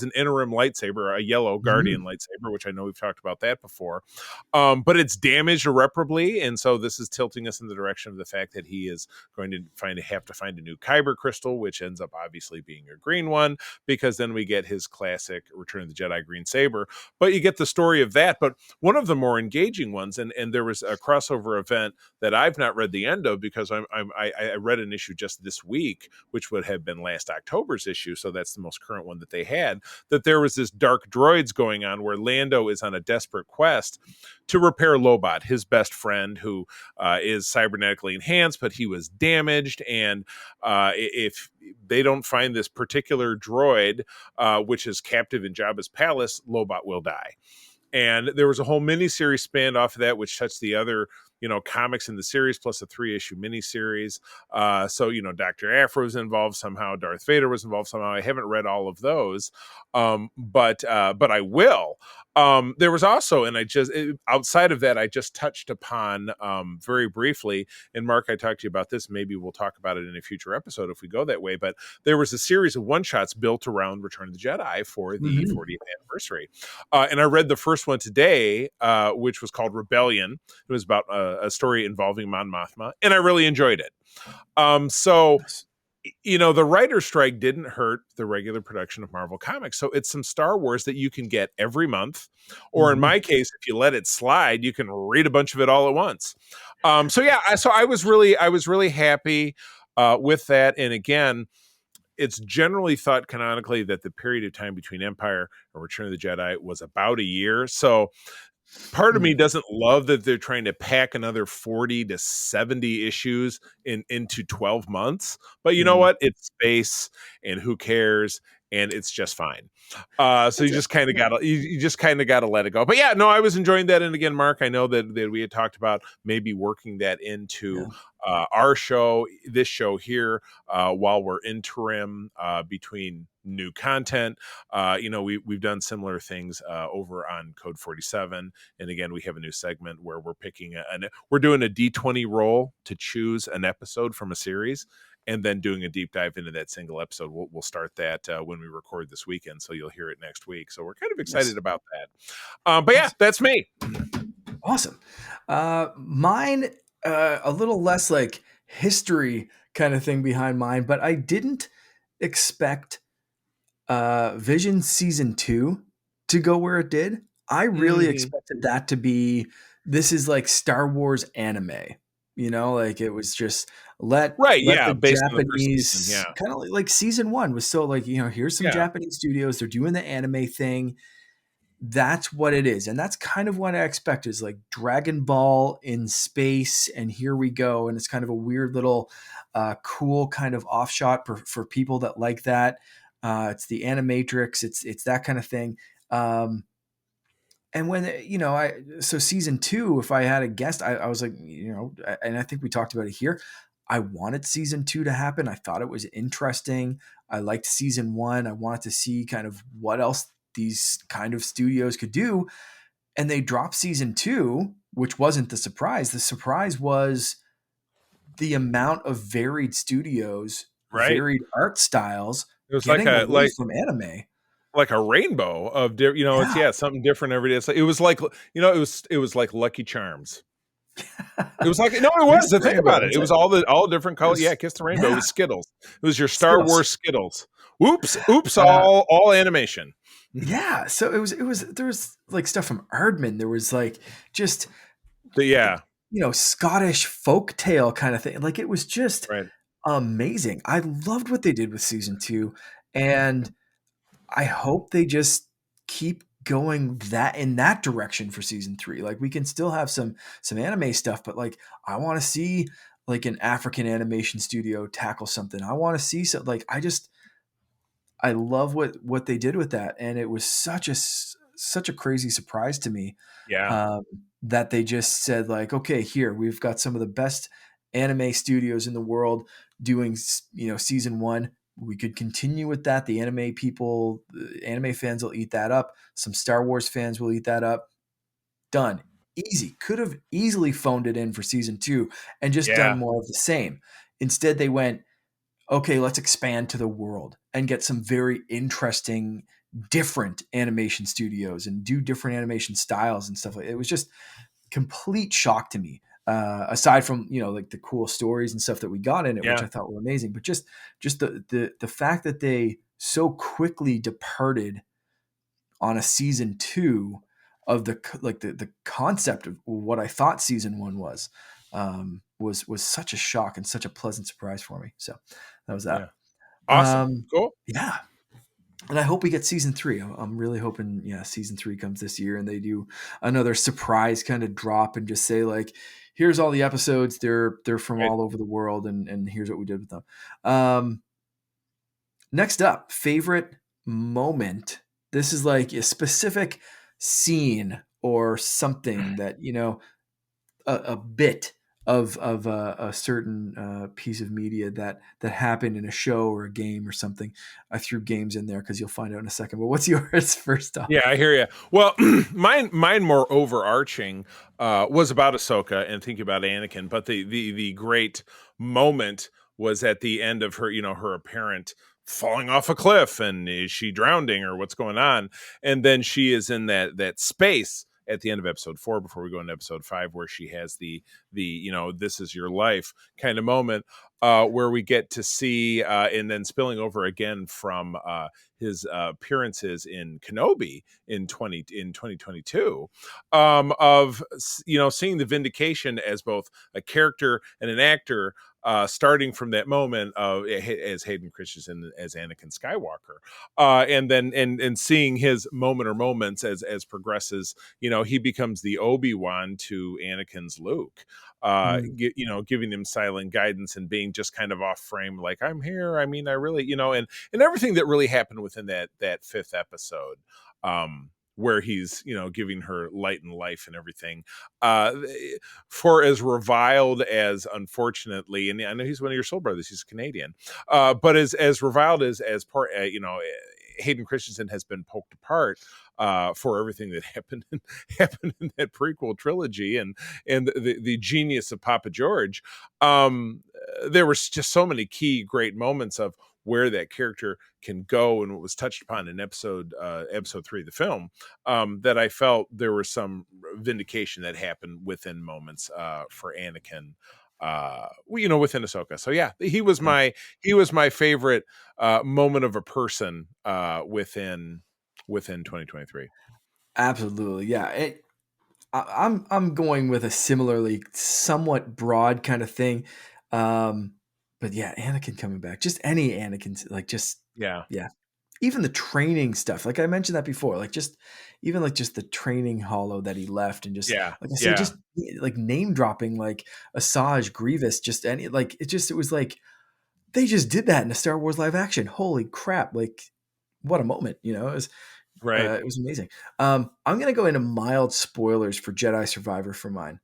an interim lightsaber, a yellow Guardian lightsaber, which I know we've talked about that before. But it's damaged irreparably, and so this is tilting us in the direction of the fact that he is going to have to find a new kyber crystal, which ends up obviously being a green one, because then we get his classic Return of the Jedi green saber. But you get the story of that. But one of the more engaging ones, and there was a crossover event that I've not read the end of, because I read an issue just this week, which would have been last October's issue, so that's the most current one that they had, that there was this dark droids going on where Lando is on a desperate quest to repair Lobot, his best friend, who is cybernetically enhanced, but he was damaged. And if they don't find this particular droid, which is captive in Jabba's palace, Lobot will die. And there was a whole miniseries spanned off of that, which touched the other comics in the series, plus a 3-issue miniseries. So Dr. Aphra was involved somehow. Darth Vader was involved somehow. I haven't read all of those, but I will. There was also, and outside of that, I just touched upon very briefly, and Mark, I talked to you about this. Maybe we'll talk about it in a future episode if we go that way. But there was a series of one-shots built around Return of the Jedi for the 40th anniversary. And I read the first one today, which was called Rebellion. It was about a story involving Mon Mothma, and I really enjoyed it. The writer's strike didn't hurt the regular production of Marvel Comics. So it's some Star Wars that you can get every month, or in my case, if you let it slide, you can read a bunch of it all at once. So I was really happy with that. And again, it's generally thought canonically that the period of time between Empire and Return of the Jedi was about a year. So part of me doesn't love that they're trying to pack another 40 to 70 issues into 12 months. But you know what? It's space, and who cares? And it's just fine. So you just kind of gotta let it go. But yeah, no, I was enjoying that. And again, Mark, I know that we had talked about maybe working that into our show, this show here, while we're interim between new content. We've done similar things over on Code 47, and again, we have a new segment where we're picking we're doing a D20 roll to choose an episode from a series, and then doing a deep dive into that single episode. We'll start that when we record this weekend, so you'll hear it next week. So we're kind of excited about that. But yeah, that's me. Awesome. Mine, a little less like history kind of thing behind mine, but I didn't expect Vision season 2 to go where it did. I really Mhm. expected that to be, this is like Star Wars anime. You know, like it was just Right, let yeah, the based on the first season, Japanese, yeah. kind of like season 1 was so like, here's some Yeah. Japanese studios, they're doing the anime thing. That's what it is. And that's kind of what I expect, is like Dragon Ball in space. And here we go. And it's kind of a weird little cool kind of offshot for people that like that. It's the Animatrix. It's that kind of thing. Um, and when, so season 2, if I had a guest, I was like, and I think we talked about it here. I wanted season 2 to happen. I thought it was interesting. I liked season 1. I wanted to see kind of what else these kind of studios could do. And they dropped season 2, which wasn't the surprise. The surprise was the amount of varied studios, Right. varied art styles It was like getting a away from anime. like a rainbow of it's Yeah. something different every day. It's like, it was like, it was like Lucky Charms. It was like, no, it Kiss was. the Think Rainbow. about it. That's It it. was all different It color. Yeah, was, Kiss the Rainbow. It yeah, was Skittles. It was your Star Skittles. Wars Skittles. Oops, Uh, all animation. yeah. So there was like stuff from Aardman. There was like just, Yeah, Scottish folk tale kind of thing. Like it was just right. amazing. I loved what they did with season 2. And I hope they just keep going that in that direction for season 3. Like we can still have some anime stuff, but like I want to see like an African animation studio tackle something. I want to see some, like I love what they did with that, and it was such a crazy surprise to me, Yeah, that they just said like, okay, here we've got some of the best anime studios in the world doing season 1. We could continue with that. The anime people, the anime fans will eat that up. Some Star Wars fans will eat that up. Done. Easy. Could have easily phoned it in for season 2 and just done yeah, more of the same. Instead, they went, okay, let's expand to the world and get some very interesting, different animation studios and do different animation styles and stuff like that. It was just complete shock to me. Aside from like the cool stories and stuff that we got in it, which yeah, I thought were amazing, but just the fact that they so quickly departed on a season 2 of the concept of what I thought season 1 was such a shock and such a pleasant surprise for me. So that was yeah. that. Awesome. Um, Cool. yeah, and I hope we get season 3. I'm really hoping, season 3 comes this year and they do another surprise kind of drop and just say like, here's all the episodes. They're from Right. all over the world, and here's what we did with them. Next up, favorite moment. This is like a specific scene or something that a bit of a certain piece of media that happened in a show or a game or something. I threw games in there because you'll find out in a second. But what's yours first off? Yeah, I hear you. Well, mine more overarching was about Ahsoka and thinking about Anakin, but the great moment was at the end of her, her apparent falling off a cliff, and is she drowning or what's going on? And then she is in that space at the end of episode 4 before we go into episode 5, where she has the this is your life kind of moment, where we get to see and then spilling over again from his appearances in Kenobi in 2022, of seeing the vindication as both a character and an actor, starting from that moment as Hayden Christensen as Anakin Skywalker, and then and seeing his moment or moments as progresses. He becomes the Obi-Wan to Anakin's Luke, Mm, giving him silent guidance and being just kind of off frame, like, I'm here. I mean, I really, and everything that really happened within that 5th episode, where he's giving her light and life and everything, uh for as reviled as, unfortunately, and I know he's one of your soul brothers, he's Canadian, but as reviled as part, Hayden Christensen has been poked apart for everything that happened in that prequel trilogy, and the genius of Papa George. There was just so many key great moments of where that character can go, and what was touched upon in episode 3 of the film, that I felt there was some vindication that happened within moments for Anakin. within Ahsoka. So yeah, he was my favorite moment of a person within 2023. Absolutely, yeah. I'm going with a similarly somewhat broad kind of thing, but yeah, Anakin coming back, just any Anakin, like just Yeah. yeah, even the training stuff, like I mentioned that before, like just even like just the training hollow that he left, and just Yeah. like I said, Yeah. just like name dropping like Asajj, Grievous, just any like it was like they just did that in a Star Wars live action. Holy crap! Like what a moment, Right. it was amazing. I'm gonna go into mild spoilers for Jedi Survivor for mine.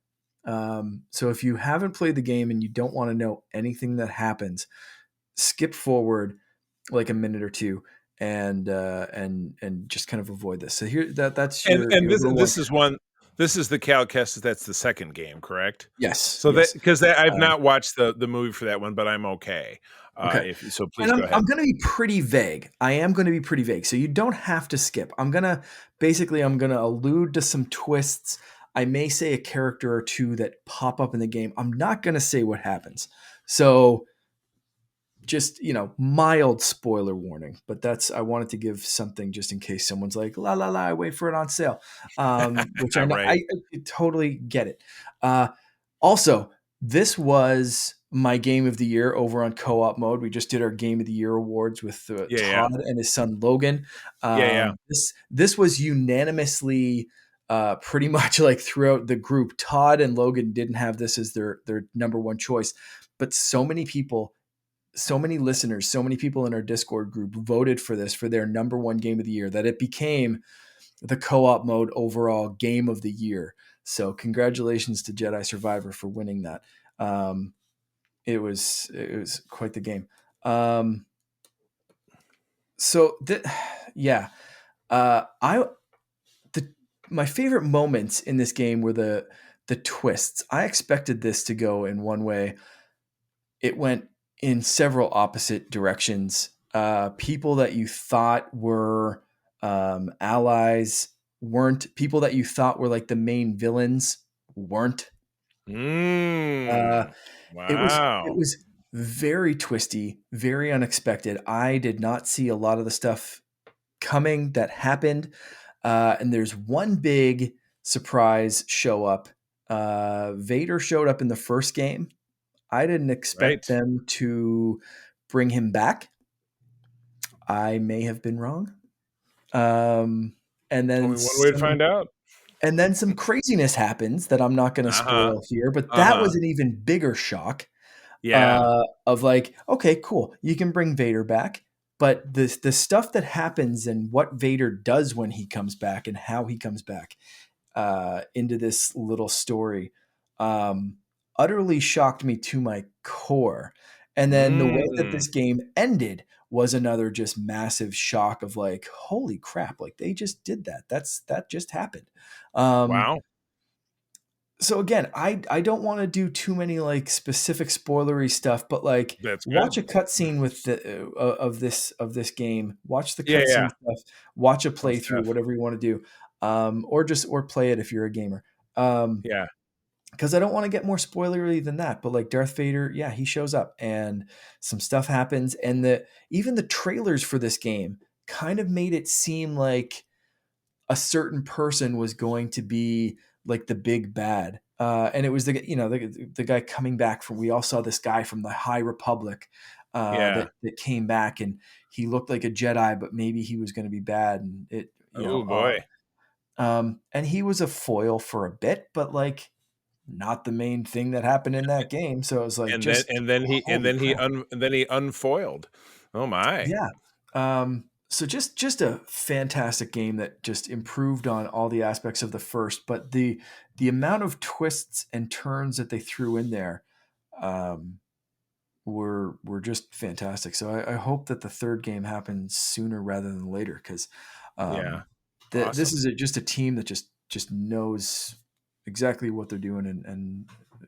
So if you haven't played the game and you don't want to know anything that happens, skip forward like a minute or two and just kind of avoid this. So here that's And your this little one. this is one. This is the Cal Kestis. That's the second game, correct? Yes, So that yes. because I've not watched the movie for that one, but I'm okay. Okay. If so, And please go I'm ahead. going to be pretty vague. I am going to be pretty vague. So you don't have to skip. I'm going to allude to some twists. I may say a character or two that pop up in the game. I'm not going to say what happens. So just, mild spoiler warning, but I wanted to give something just in case someone's like, la, la, la, I wait for it on sale. Which I know, Right. I totally get it. Also, this was my game of the year over on co-op mode. We just did our game of the year awards with Yeah. Todd and his son Logan. Yeah. This was unanimously pretty much like throughout the group. Todd and Logan didn't have this as their number one choice, but so many people, so many listeners, so many people in our Discord group voted for this for their number one game of the year that it became the co-op mode overall game of the year. So congratulations to Jedi Survivor for winning that. It was quite the game. Yeah, I my favorite moments in this game were the twists. I expected this to go in one way. It went in several opposite directions. People that you thought were allies weren't. People that you thought were like the main villains weren't. Uh, it Wow. was very twisty, very unexpected. I did not see a lot of the stuff coming that happened. And there's one big surprise show up. Vader showed up in the first game. I didn't expect Right. them to bring him back. I may have been wrong. And then Only one way to find out. some craziness happens that I'm not going to Uh-huh. spoil here, but that Uh-huh. was an even bigger shock. Yeah. Of like, okay, cool, you can bring Vader back, but the stuff that happens and what Vader does when he comes back and how he comes back into this little story utterly shocked me to my core. And then the way that Mm. this game ended was another just massive shock of like, holy crap, like they just did that. That just happened. Um, Wow. so again, I don't want to do too many like specific spoilery stuff, but like That's watch good. a cutscene with the of this game. Watch the Yeah. cutscene Yeah. stuff. Watch a Most playthrough, def. whatever you want to do, or play it if you're a gamer. Yeah. Because I don't want to get more spoilery than that. But like Darth Vader, yeah, he shows up and some stuff happens, and even the trailers for this game kind of made it seem like a certain person was going to be like the big bad. And it was the guy coming back from. We all saw this guy from the High Republic Yeah. that came back, and he looked like a Jedi, but maybe he was going to be bad. And Oh boy. and he was a foil for a bit, but like not the main thing that happened in that game. So it was like And then just and then he and holy then he crap. un and then he unfoiled. Oh my. Yeah. So just a fantastic game that just improved on all the aspects of the first, but the amount of twists and turns that they threw in there um, were just fantastic. So I hope that the third game happens sooner rather than later, because Yeah. this Awesome. is just a team that just knows exactly what they're doing and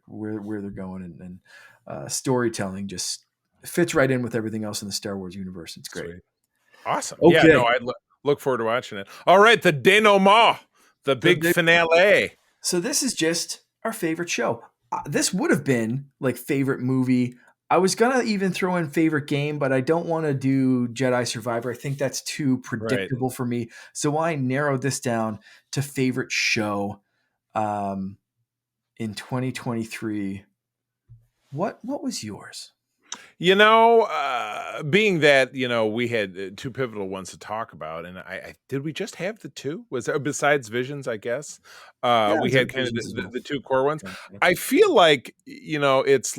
where they're going, and storytelling just fits right in with everything else in the Star Wars universe. It's great. Sweet. Awesome. Yeah, no, Okay. I look forward to watching it. All right, the denouement, the The big big finale. So this is just our favorite show. This would have been like favorite movie. I was gonna even throw in favorite game, but I don't want to do Jedi Survivor. I think that's too Right. predictable for me. So I narrowed this down to favorite show um, in 2023. What was yours? Being that we had two pivotal ones to talk about, and I did we just have the two? Was there besides Visions? I guess Yeah, we it's had kind of Visions as well. the two core ones. Okay, yeah. I feel like it's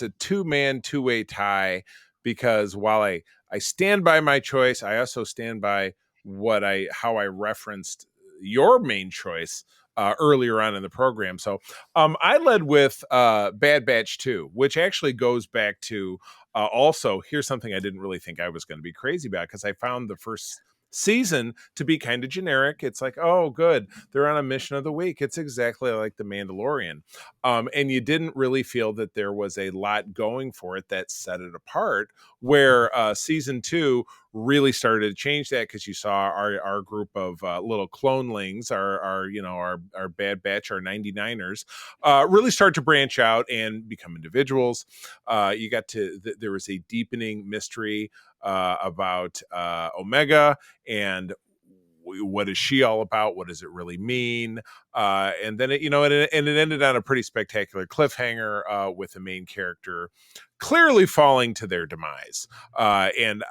a two-man two-way tie because while I stand by my choice, I also stand by how I referenced your main choice earlier on in the program. So I led with Bad Batch 2, which actually goes back to also, here's something I didn't really think I was going to be crazy about because I found the first season to be kind of generic. It's like, oh, good. They're on a mission of the week. It's exactly like The Mandalorian. And you didn't really feel that there was a lot going for it that set it apart, where season 2 really started to change that because you saw our group of little clonelings, our Bad Batch, our 99ers, really start to branch out and become individuals. There was a deepening mystery about Omega and what is she all about? What does it really mean? And then it ended on a pretty spectacular cliffhanger with the main character clearly falling to their demise. And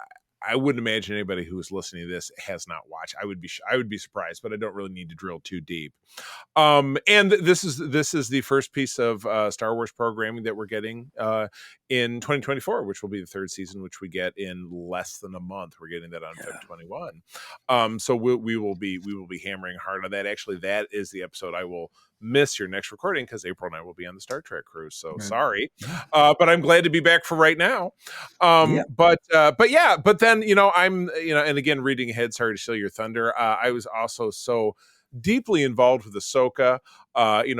I wouldn't imagine anybody who is listening to this has not watched. I would be surprised, but I don't really need to drill too deep. And this is the first piece of Star Wars programming that we're getting in 2024, which will be the third season, which we get in less than a month. We're getting that on Feb 21. So we will be hammering hard on that. Actually, that is the episode I will miss your next recording because April and I will be on the Star Trek cruise. So Right. sorry, Yeah. but I'm glad to be back for right now. Yeah. But then I'm and again reading ahead. Sorry to steal your thunder. I was also so deeply involved with Ahsoka.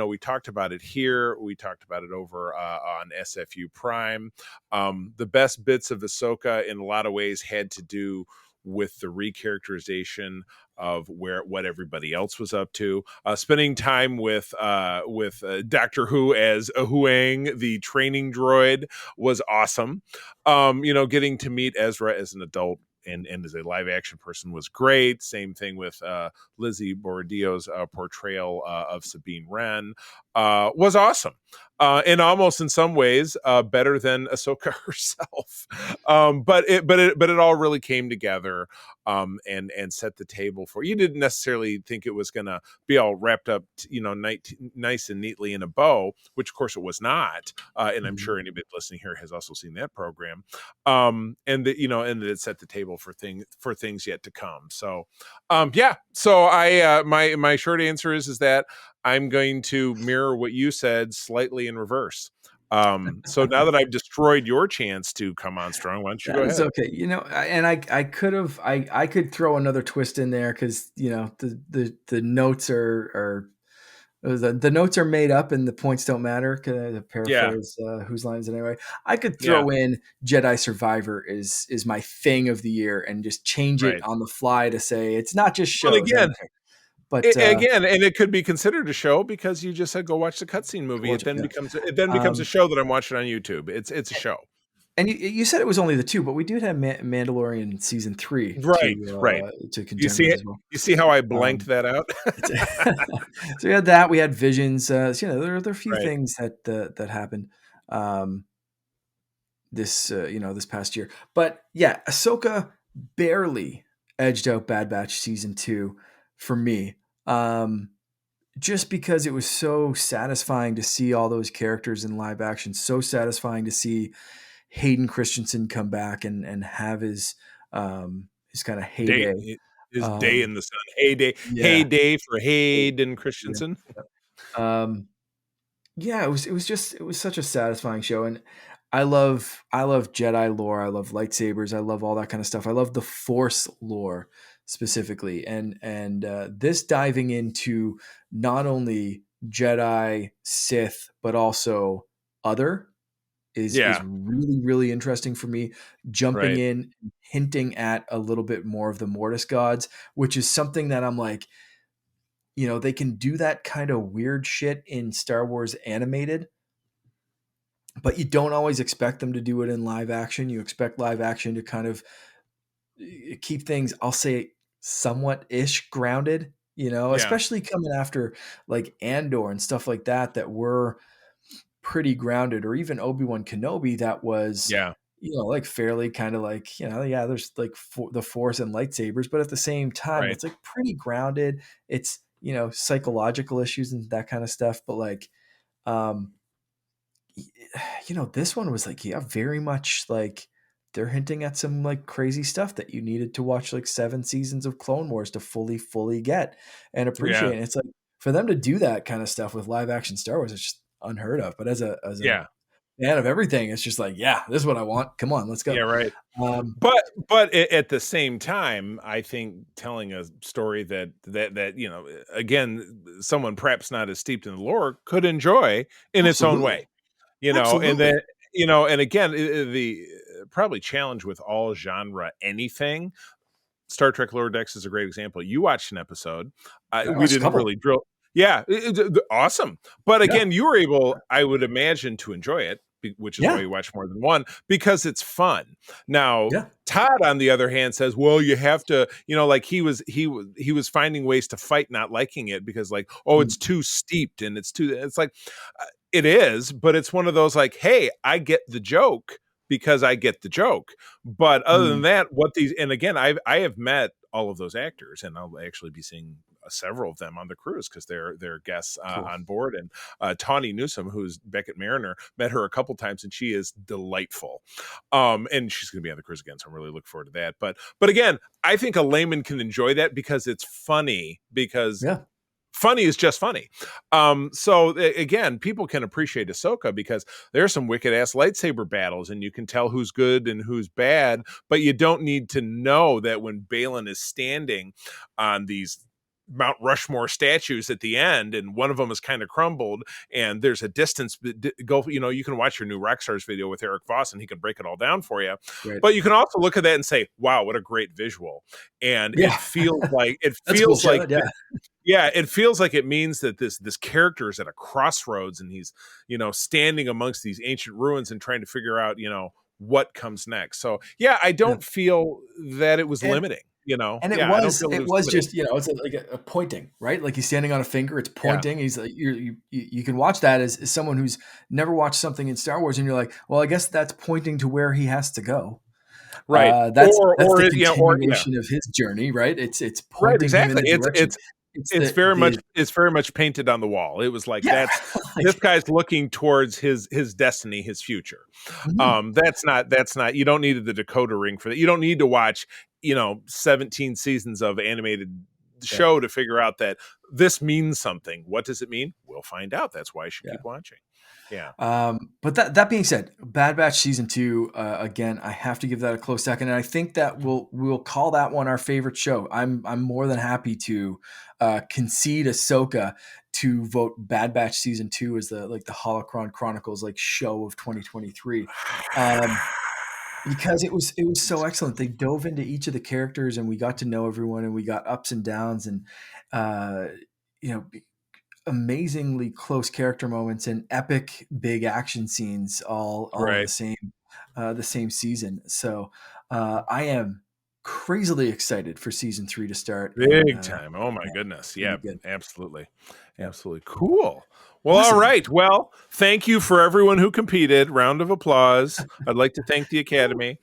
We talked about it here. We talked about it over on SFU Prime. The best bits of Ahsoka in a lot of ways had to do with the recharacterization of what everybody else was up to. Spending time with Doctor Who as Huang, the training droid, was awesome. Getting to meet Ezra as an adult and as a live action person was great. Same thing with Lizzie Borodillo's portrayal of Sabine Wren was awesome. And almost in some ways better than Ahsoka herself. But it all really came together and set the table for you. Didn't necessarily think it was going to be all wrapped up, nice and neatly in a bow, which of course it was not. And I'm sure anybody listening here has also seen that program. And that it set the table for things yet to come. So, So I my short answer is that I'm going to mirror what you said slightly in reverse. So now that I've destroyed your chance to come on strong, why don't you go That is ahead? okay. And I could have I could throw another twist in there because the notes are the notes are made up and the points don't matter. To Yeah, paraphrase whose line is it anyway? I could yeah, throw in Jedi Survivor is my thing of the year and just change it right. on the fly to say it's not just But shows. I again, don't care. But and it could be considered a show because you just said go watch the cutscene movie. watch it. Yeah. It then becomes a Um, show that I'm watching on YouTube. It's a show. and you said it was only the two, but we did have Mandalorian season 3 Right. to You contend see with it? as well. You see how I blanked Um, that out? so we had that. We had Visions. There are a few Right. things that happened um, this past year. But yeah, Ahsoka barely edged out Bad Batch season 2 for me. Just because it was so satisfying to see all those characters in live action, so satisfying to see Hayden Christensen come back and have his kind of Day heyday. his day Um, in the sun. yeah, Heyday for yeah, Hayden Christensen. um, yeah. It was such a satisfying show, and I love Jedi lore. I love lightsabers. I love all that kind of stuff. I love the Force lore specifically, and this diving into not only Jedi, Sith, but also other is Yeah, really interesting for me. Jumping right. in, hinting at a little bit more of the Mortis gods, which is something that I'm like, they can do that kind of weird shit in Star Wars animated, but you don't always expect them to do it in live action. You expect live action to kind of keep things, I'll say, somewhat ish grounded, Yeah. especially coming after like Andor and stuff like that, that were pretty grounded, or even Obi-Wan Kenobi that was, Yeah. like fairly kind of like, yeah, there's like the Force and lightsabers, but at the same time, Right. it's like pretty grounded. It's, psychological issues and that kind of stuff. But like, um, this one was like, yeah, very much like they're hinting at some like crazy stuff that you needed to watch like 7 seasons of Clone Wars to fully get and Yeah. appreciate. And it's like for them to do that kind of stuff with live action Star Wars, it's just unheard of. But as a Yeah. fan of everything, it's just like, yeah, this is what I want. Come on, let's Yeah. go. Right. Um, But at the same time, I think telling a story that again, someone perhaps not as steeped in the lore could enjoy in its own absolutely, way, and absolutely, then and again, the probably challenge with all genre anything. Star Trek Lower Decks is a great example. You watched an episode. I We watched a didn't couple. really drill. Yeah, awesome. But Yeah, again, you were able, I would imagine, to enjoy it, which is why yeah, you watch more than one, because it's fun. Now, yeah. Todd, on the other hand, says, "Well, you have to, like he was finding ways to fight not liking it because, like, oh, Mm, it's too steeped and it's too. It's like it is, but it's one of those like, hey, I get the joke because I get the joke. But other than mm, that, what these and again, I have met all of those actors, and I'll actually be seeing several of them on the cruise because they're guests cool. on board. And Tawny Newsom, who's Beckett Mariner, met her a couple times, and she is delightful. And she's going to be on the cruise again, so I'm really looking forward to that. But again, I think a layman can enjoy that because it's funny. Because Yeah, funny is just funny. So again, people can appreciate Ahsoka because there's some wicked ass lightsaber battles, and you can tell who's good and who's bad. But you don't need to know that when Balin is standing on these Mount Rushmore statues at the end, and one of them is kind of crumbled, and there's a distance. Go, you can watch your new Rockstars video with Eric Voss, and he can break it all down for you. right. But you can also look at that and say, "Wow, what a great visual!" And Yeah, it that's a cool feels like shot. Yeah, yeah, it feels like it means that this character is at a crossroads, and he's standing amongst these ancient ruins and trying to figure out what comes next. So yeah, I yeah. don't feel that it was And limiting. And it Yeah, I don't was feel that it it was was limiting. just, it's like a pointing, right? Like he's standing on a finger, it's Yeah, pointing. He's like you can watch that as someone who's never watched something in Star Wars, and you're like, well, I guess that's pointing to where he has to go. right. That's the Or yeah, continuation of his journey, right? It's right. pointing him in Exactly. a direction. It's It's very much the painted on the wall. It was like yeah, this like guy's looking towards his destiny, his future. mhm, That's not you don't need the decoder ring for that. You don't need to watch 17 seasons of animated yeah. show to figure out that this means something. What does it mean? We'll find out. That's why you should Yeah. keep watching. Yeah. But that being said, Bad Batch season 2, again, I have to give that a close second, and I think that we'll call that one our favorite show. I'm more than happy to concede Ahsoka to vote Bad Batch season 2 as the Holocron Chronicles like show of 2023, because it was so excellent. They dove into each of the characters, and we got to know everyone, and we got ups and downs, and uh, you know amazingly close character moments and epic big action scenes all in Right. the same season. So I am crazily excited for season 3 to start, and Big time. Oh my yeah, goodness. it's gonna Yeah, be good. absolutely. Yeah, Absolutely. Cool. Well, all awesome. right. Well, thank you for everyone who competed. Round of applause. I'd like to thank the Academy.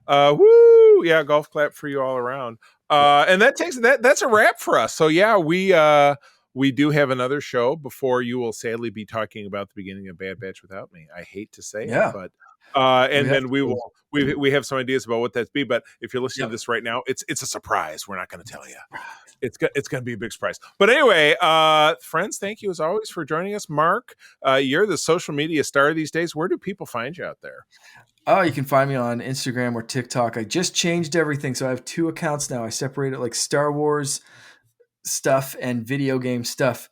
Woo! Yeah, golf clap for you all around. Yep. And that's a wrap for us. So yeah, we do have another show before you will sadly be talking about the beginning of Bad Batch without me. I hate to say it, Yeah, but we and have then to. we have some ideas about what that's be, but if you're listening to Yep. this right now, it's a surprise. We're not going to tell you. It's going to be a big surprise. But anyway, friends, thank you as always for joining us. Mark, you're the social media star these days. Where do people find you out there? Oh, you can find me on Instagram or TikTok. I just changed everything, so I have 2 accounts now. I separate it like Star Wars stuff and video game stuff,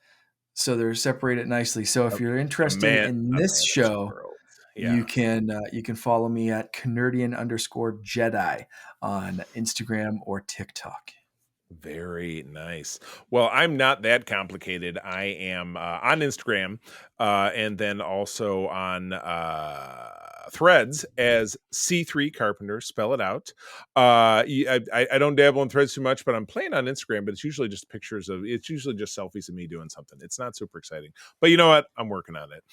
so they're separated nicely. So if you're interested in A this man of two show, worlds. you Yeah. can follow me at Canardian_Jedi on Instagram or TikTok. Very nice. Well, I'm not that complicated. I am on Instagram and then also on Threads as C3 Carpenter. Spell it out. I don't dabble in Threads too much, but I'm playing on Instagram. But it's usually just it's usually just selfies of me doing something. It's not super exciting, but you know what? I'm working on it.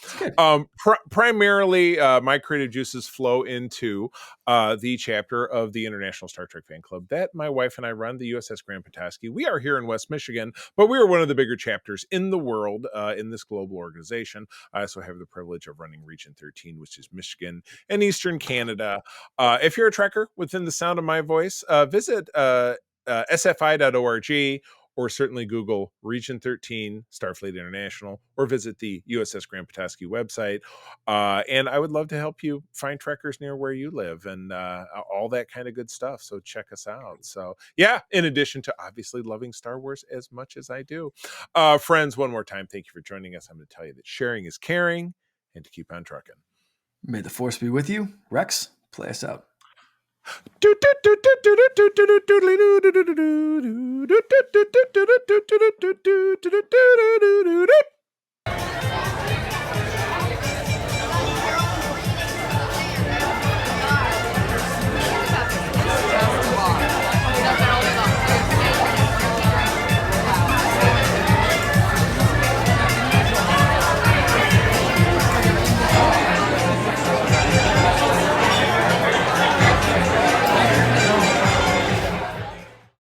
Primarily, my creative juices flow into the chapter of the International Star Trek Fan Club that my wife and I run, the USS Grand Petoskey. We are here in West Michigan, but we are one of the bigger chapters in the world in this global organization. I also have the privilege of running Region 13, which is Michigan and Eastern Canada. If you're a Trekker within the sound of my voice, visit sfi.org, or certainly Google Region 13 Starfleet International, or visit the USS Grand Petoskey website. And I would love to help you find trekkers near where you live and all that kind of good stuff. So check us out. So yeah, in addition to obviously loving Star Wars as much as I do. Friends, one more time, thank you for joining us. I'm going to tell you that sharing is caring, and to keep on trucking. May the force be with you. Rex, play us out.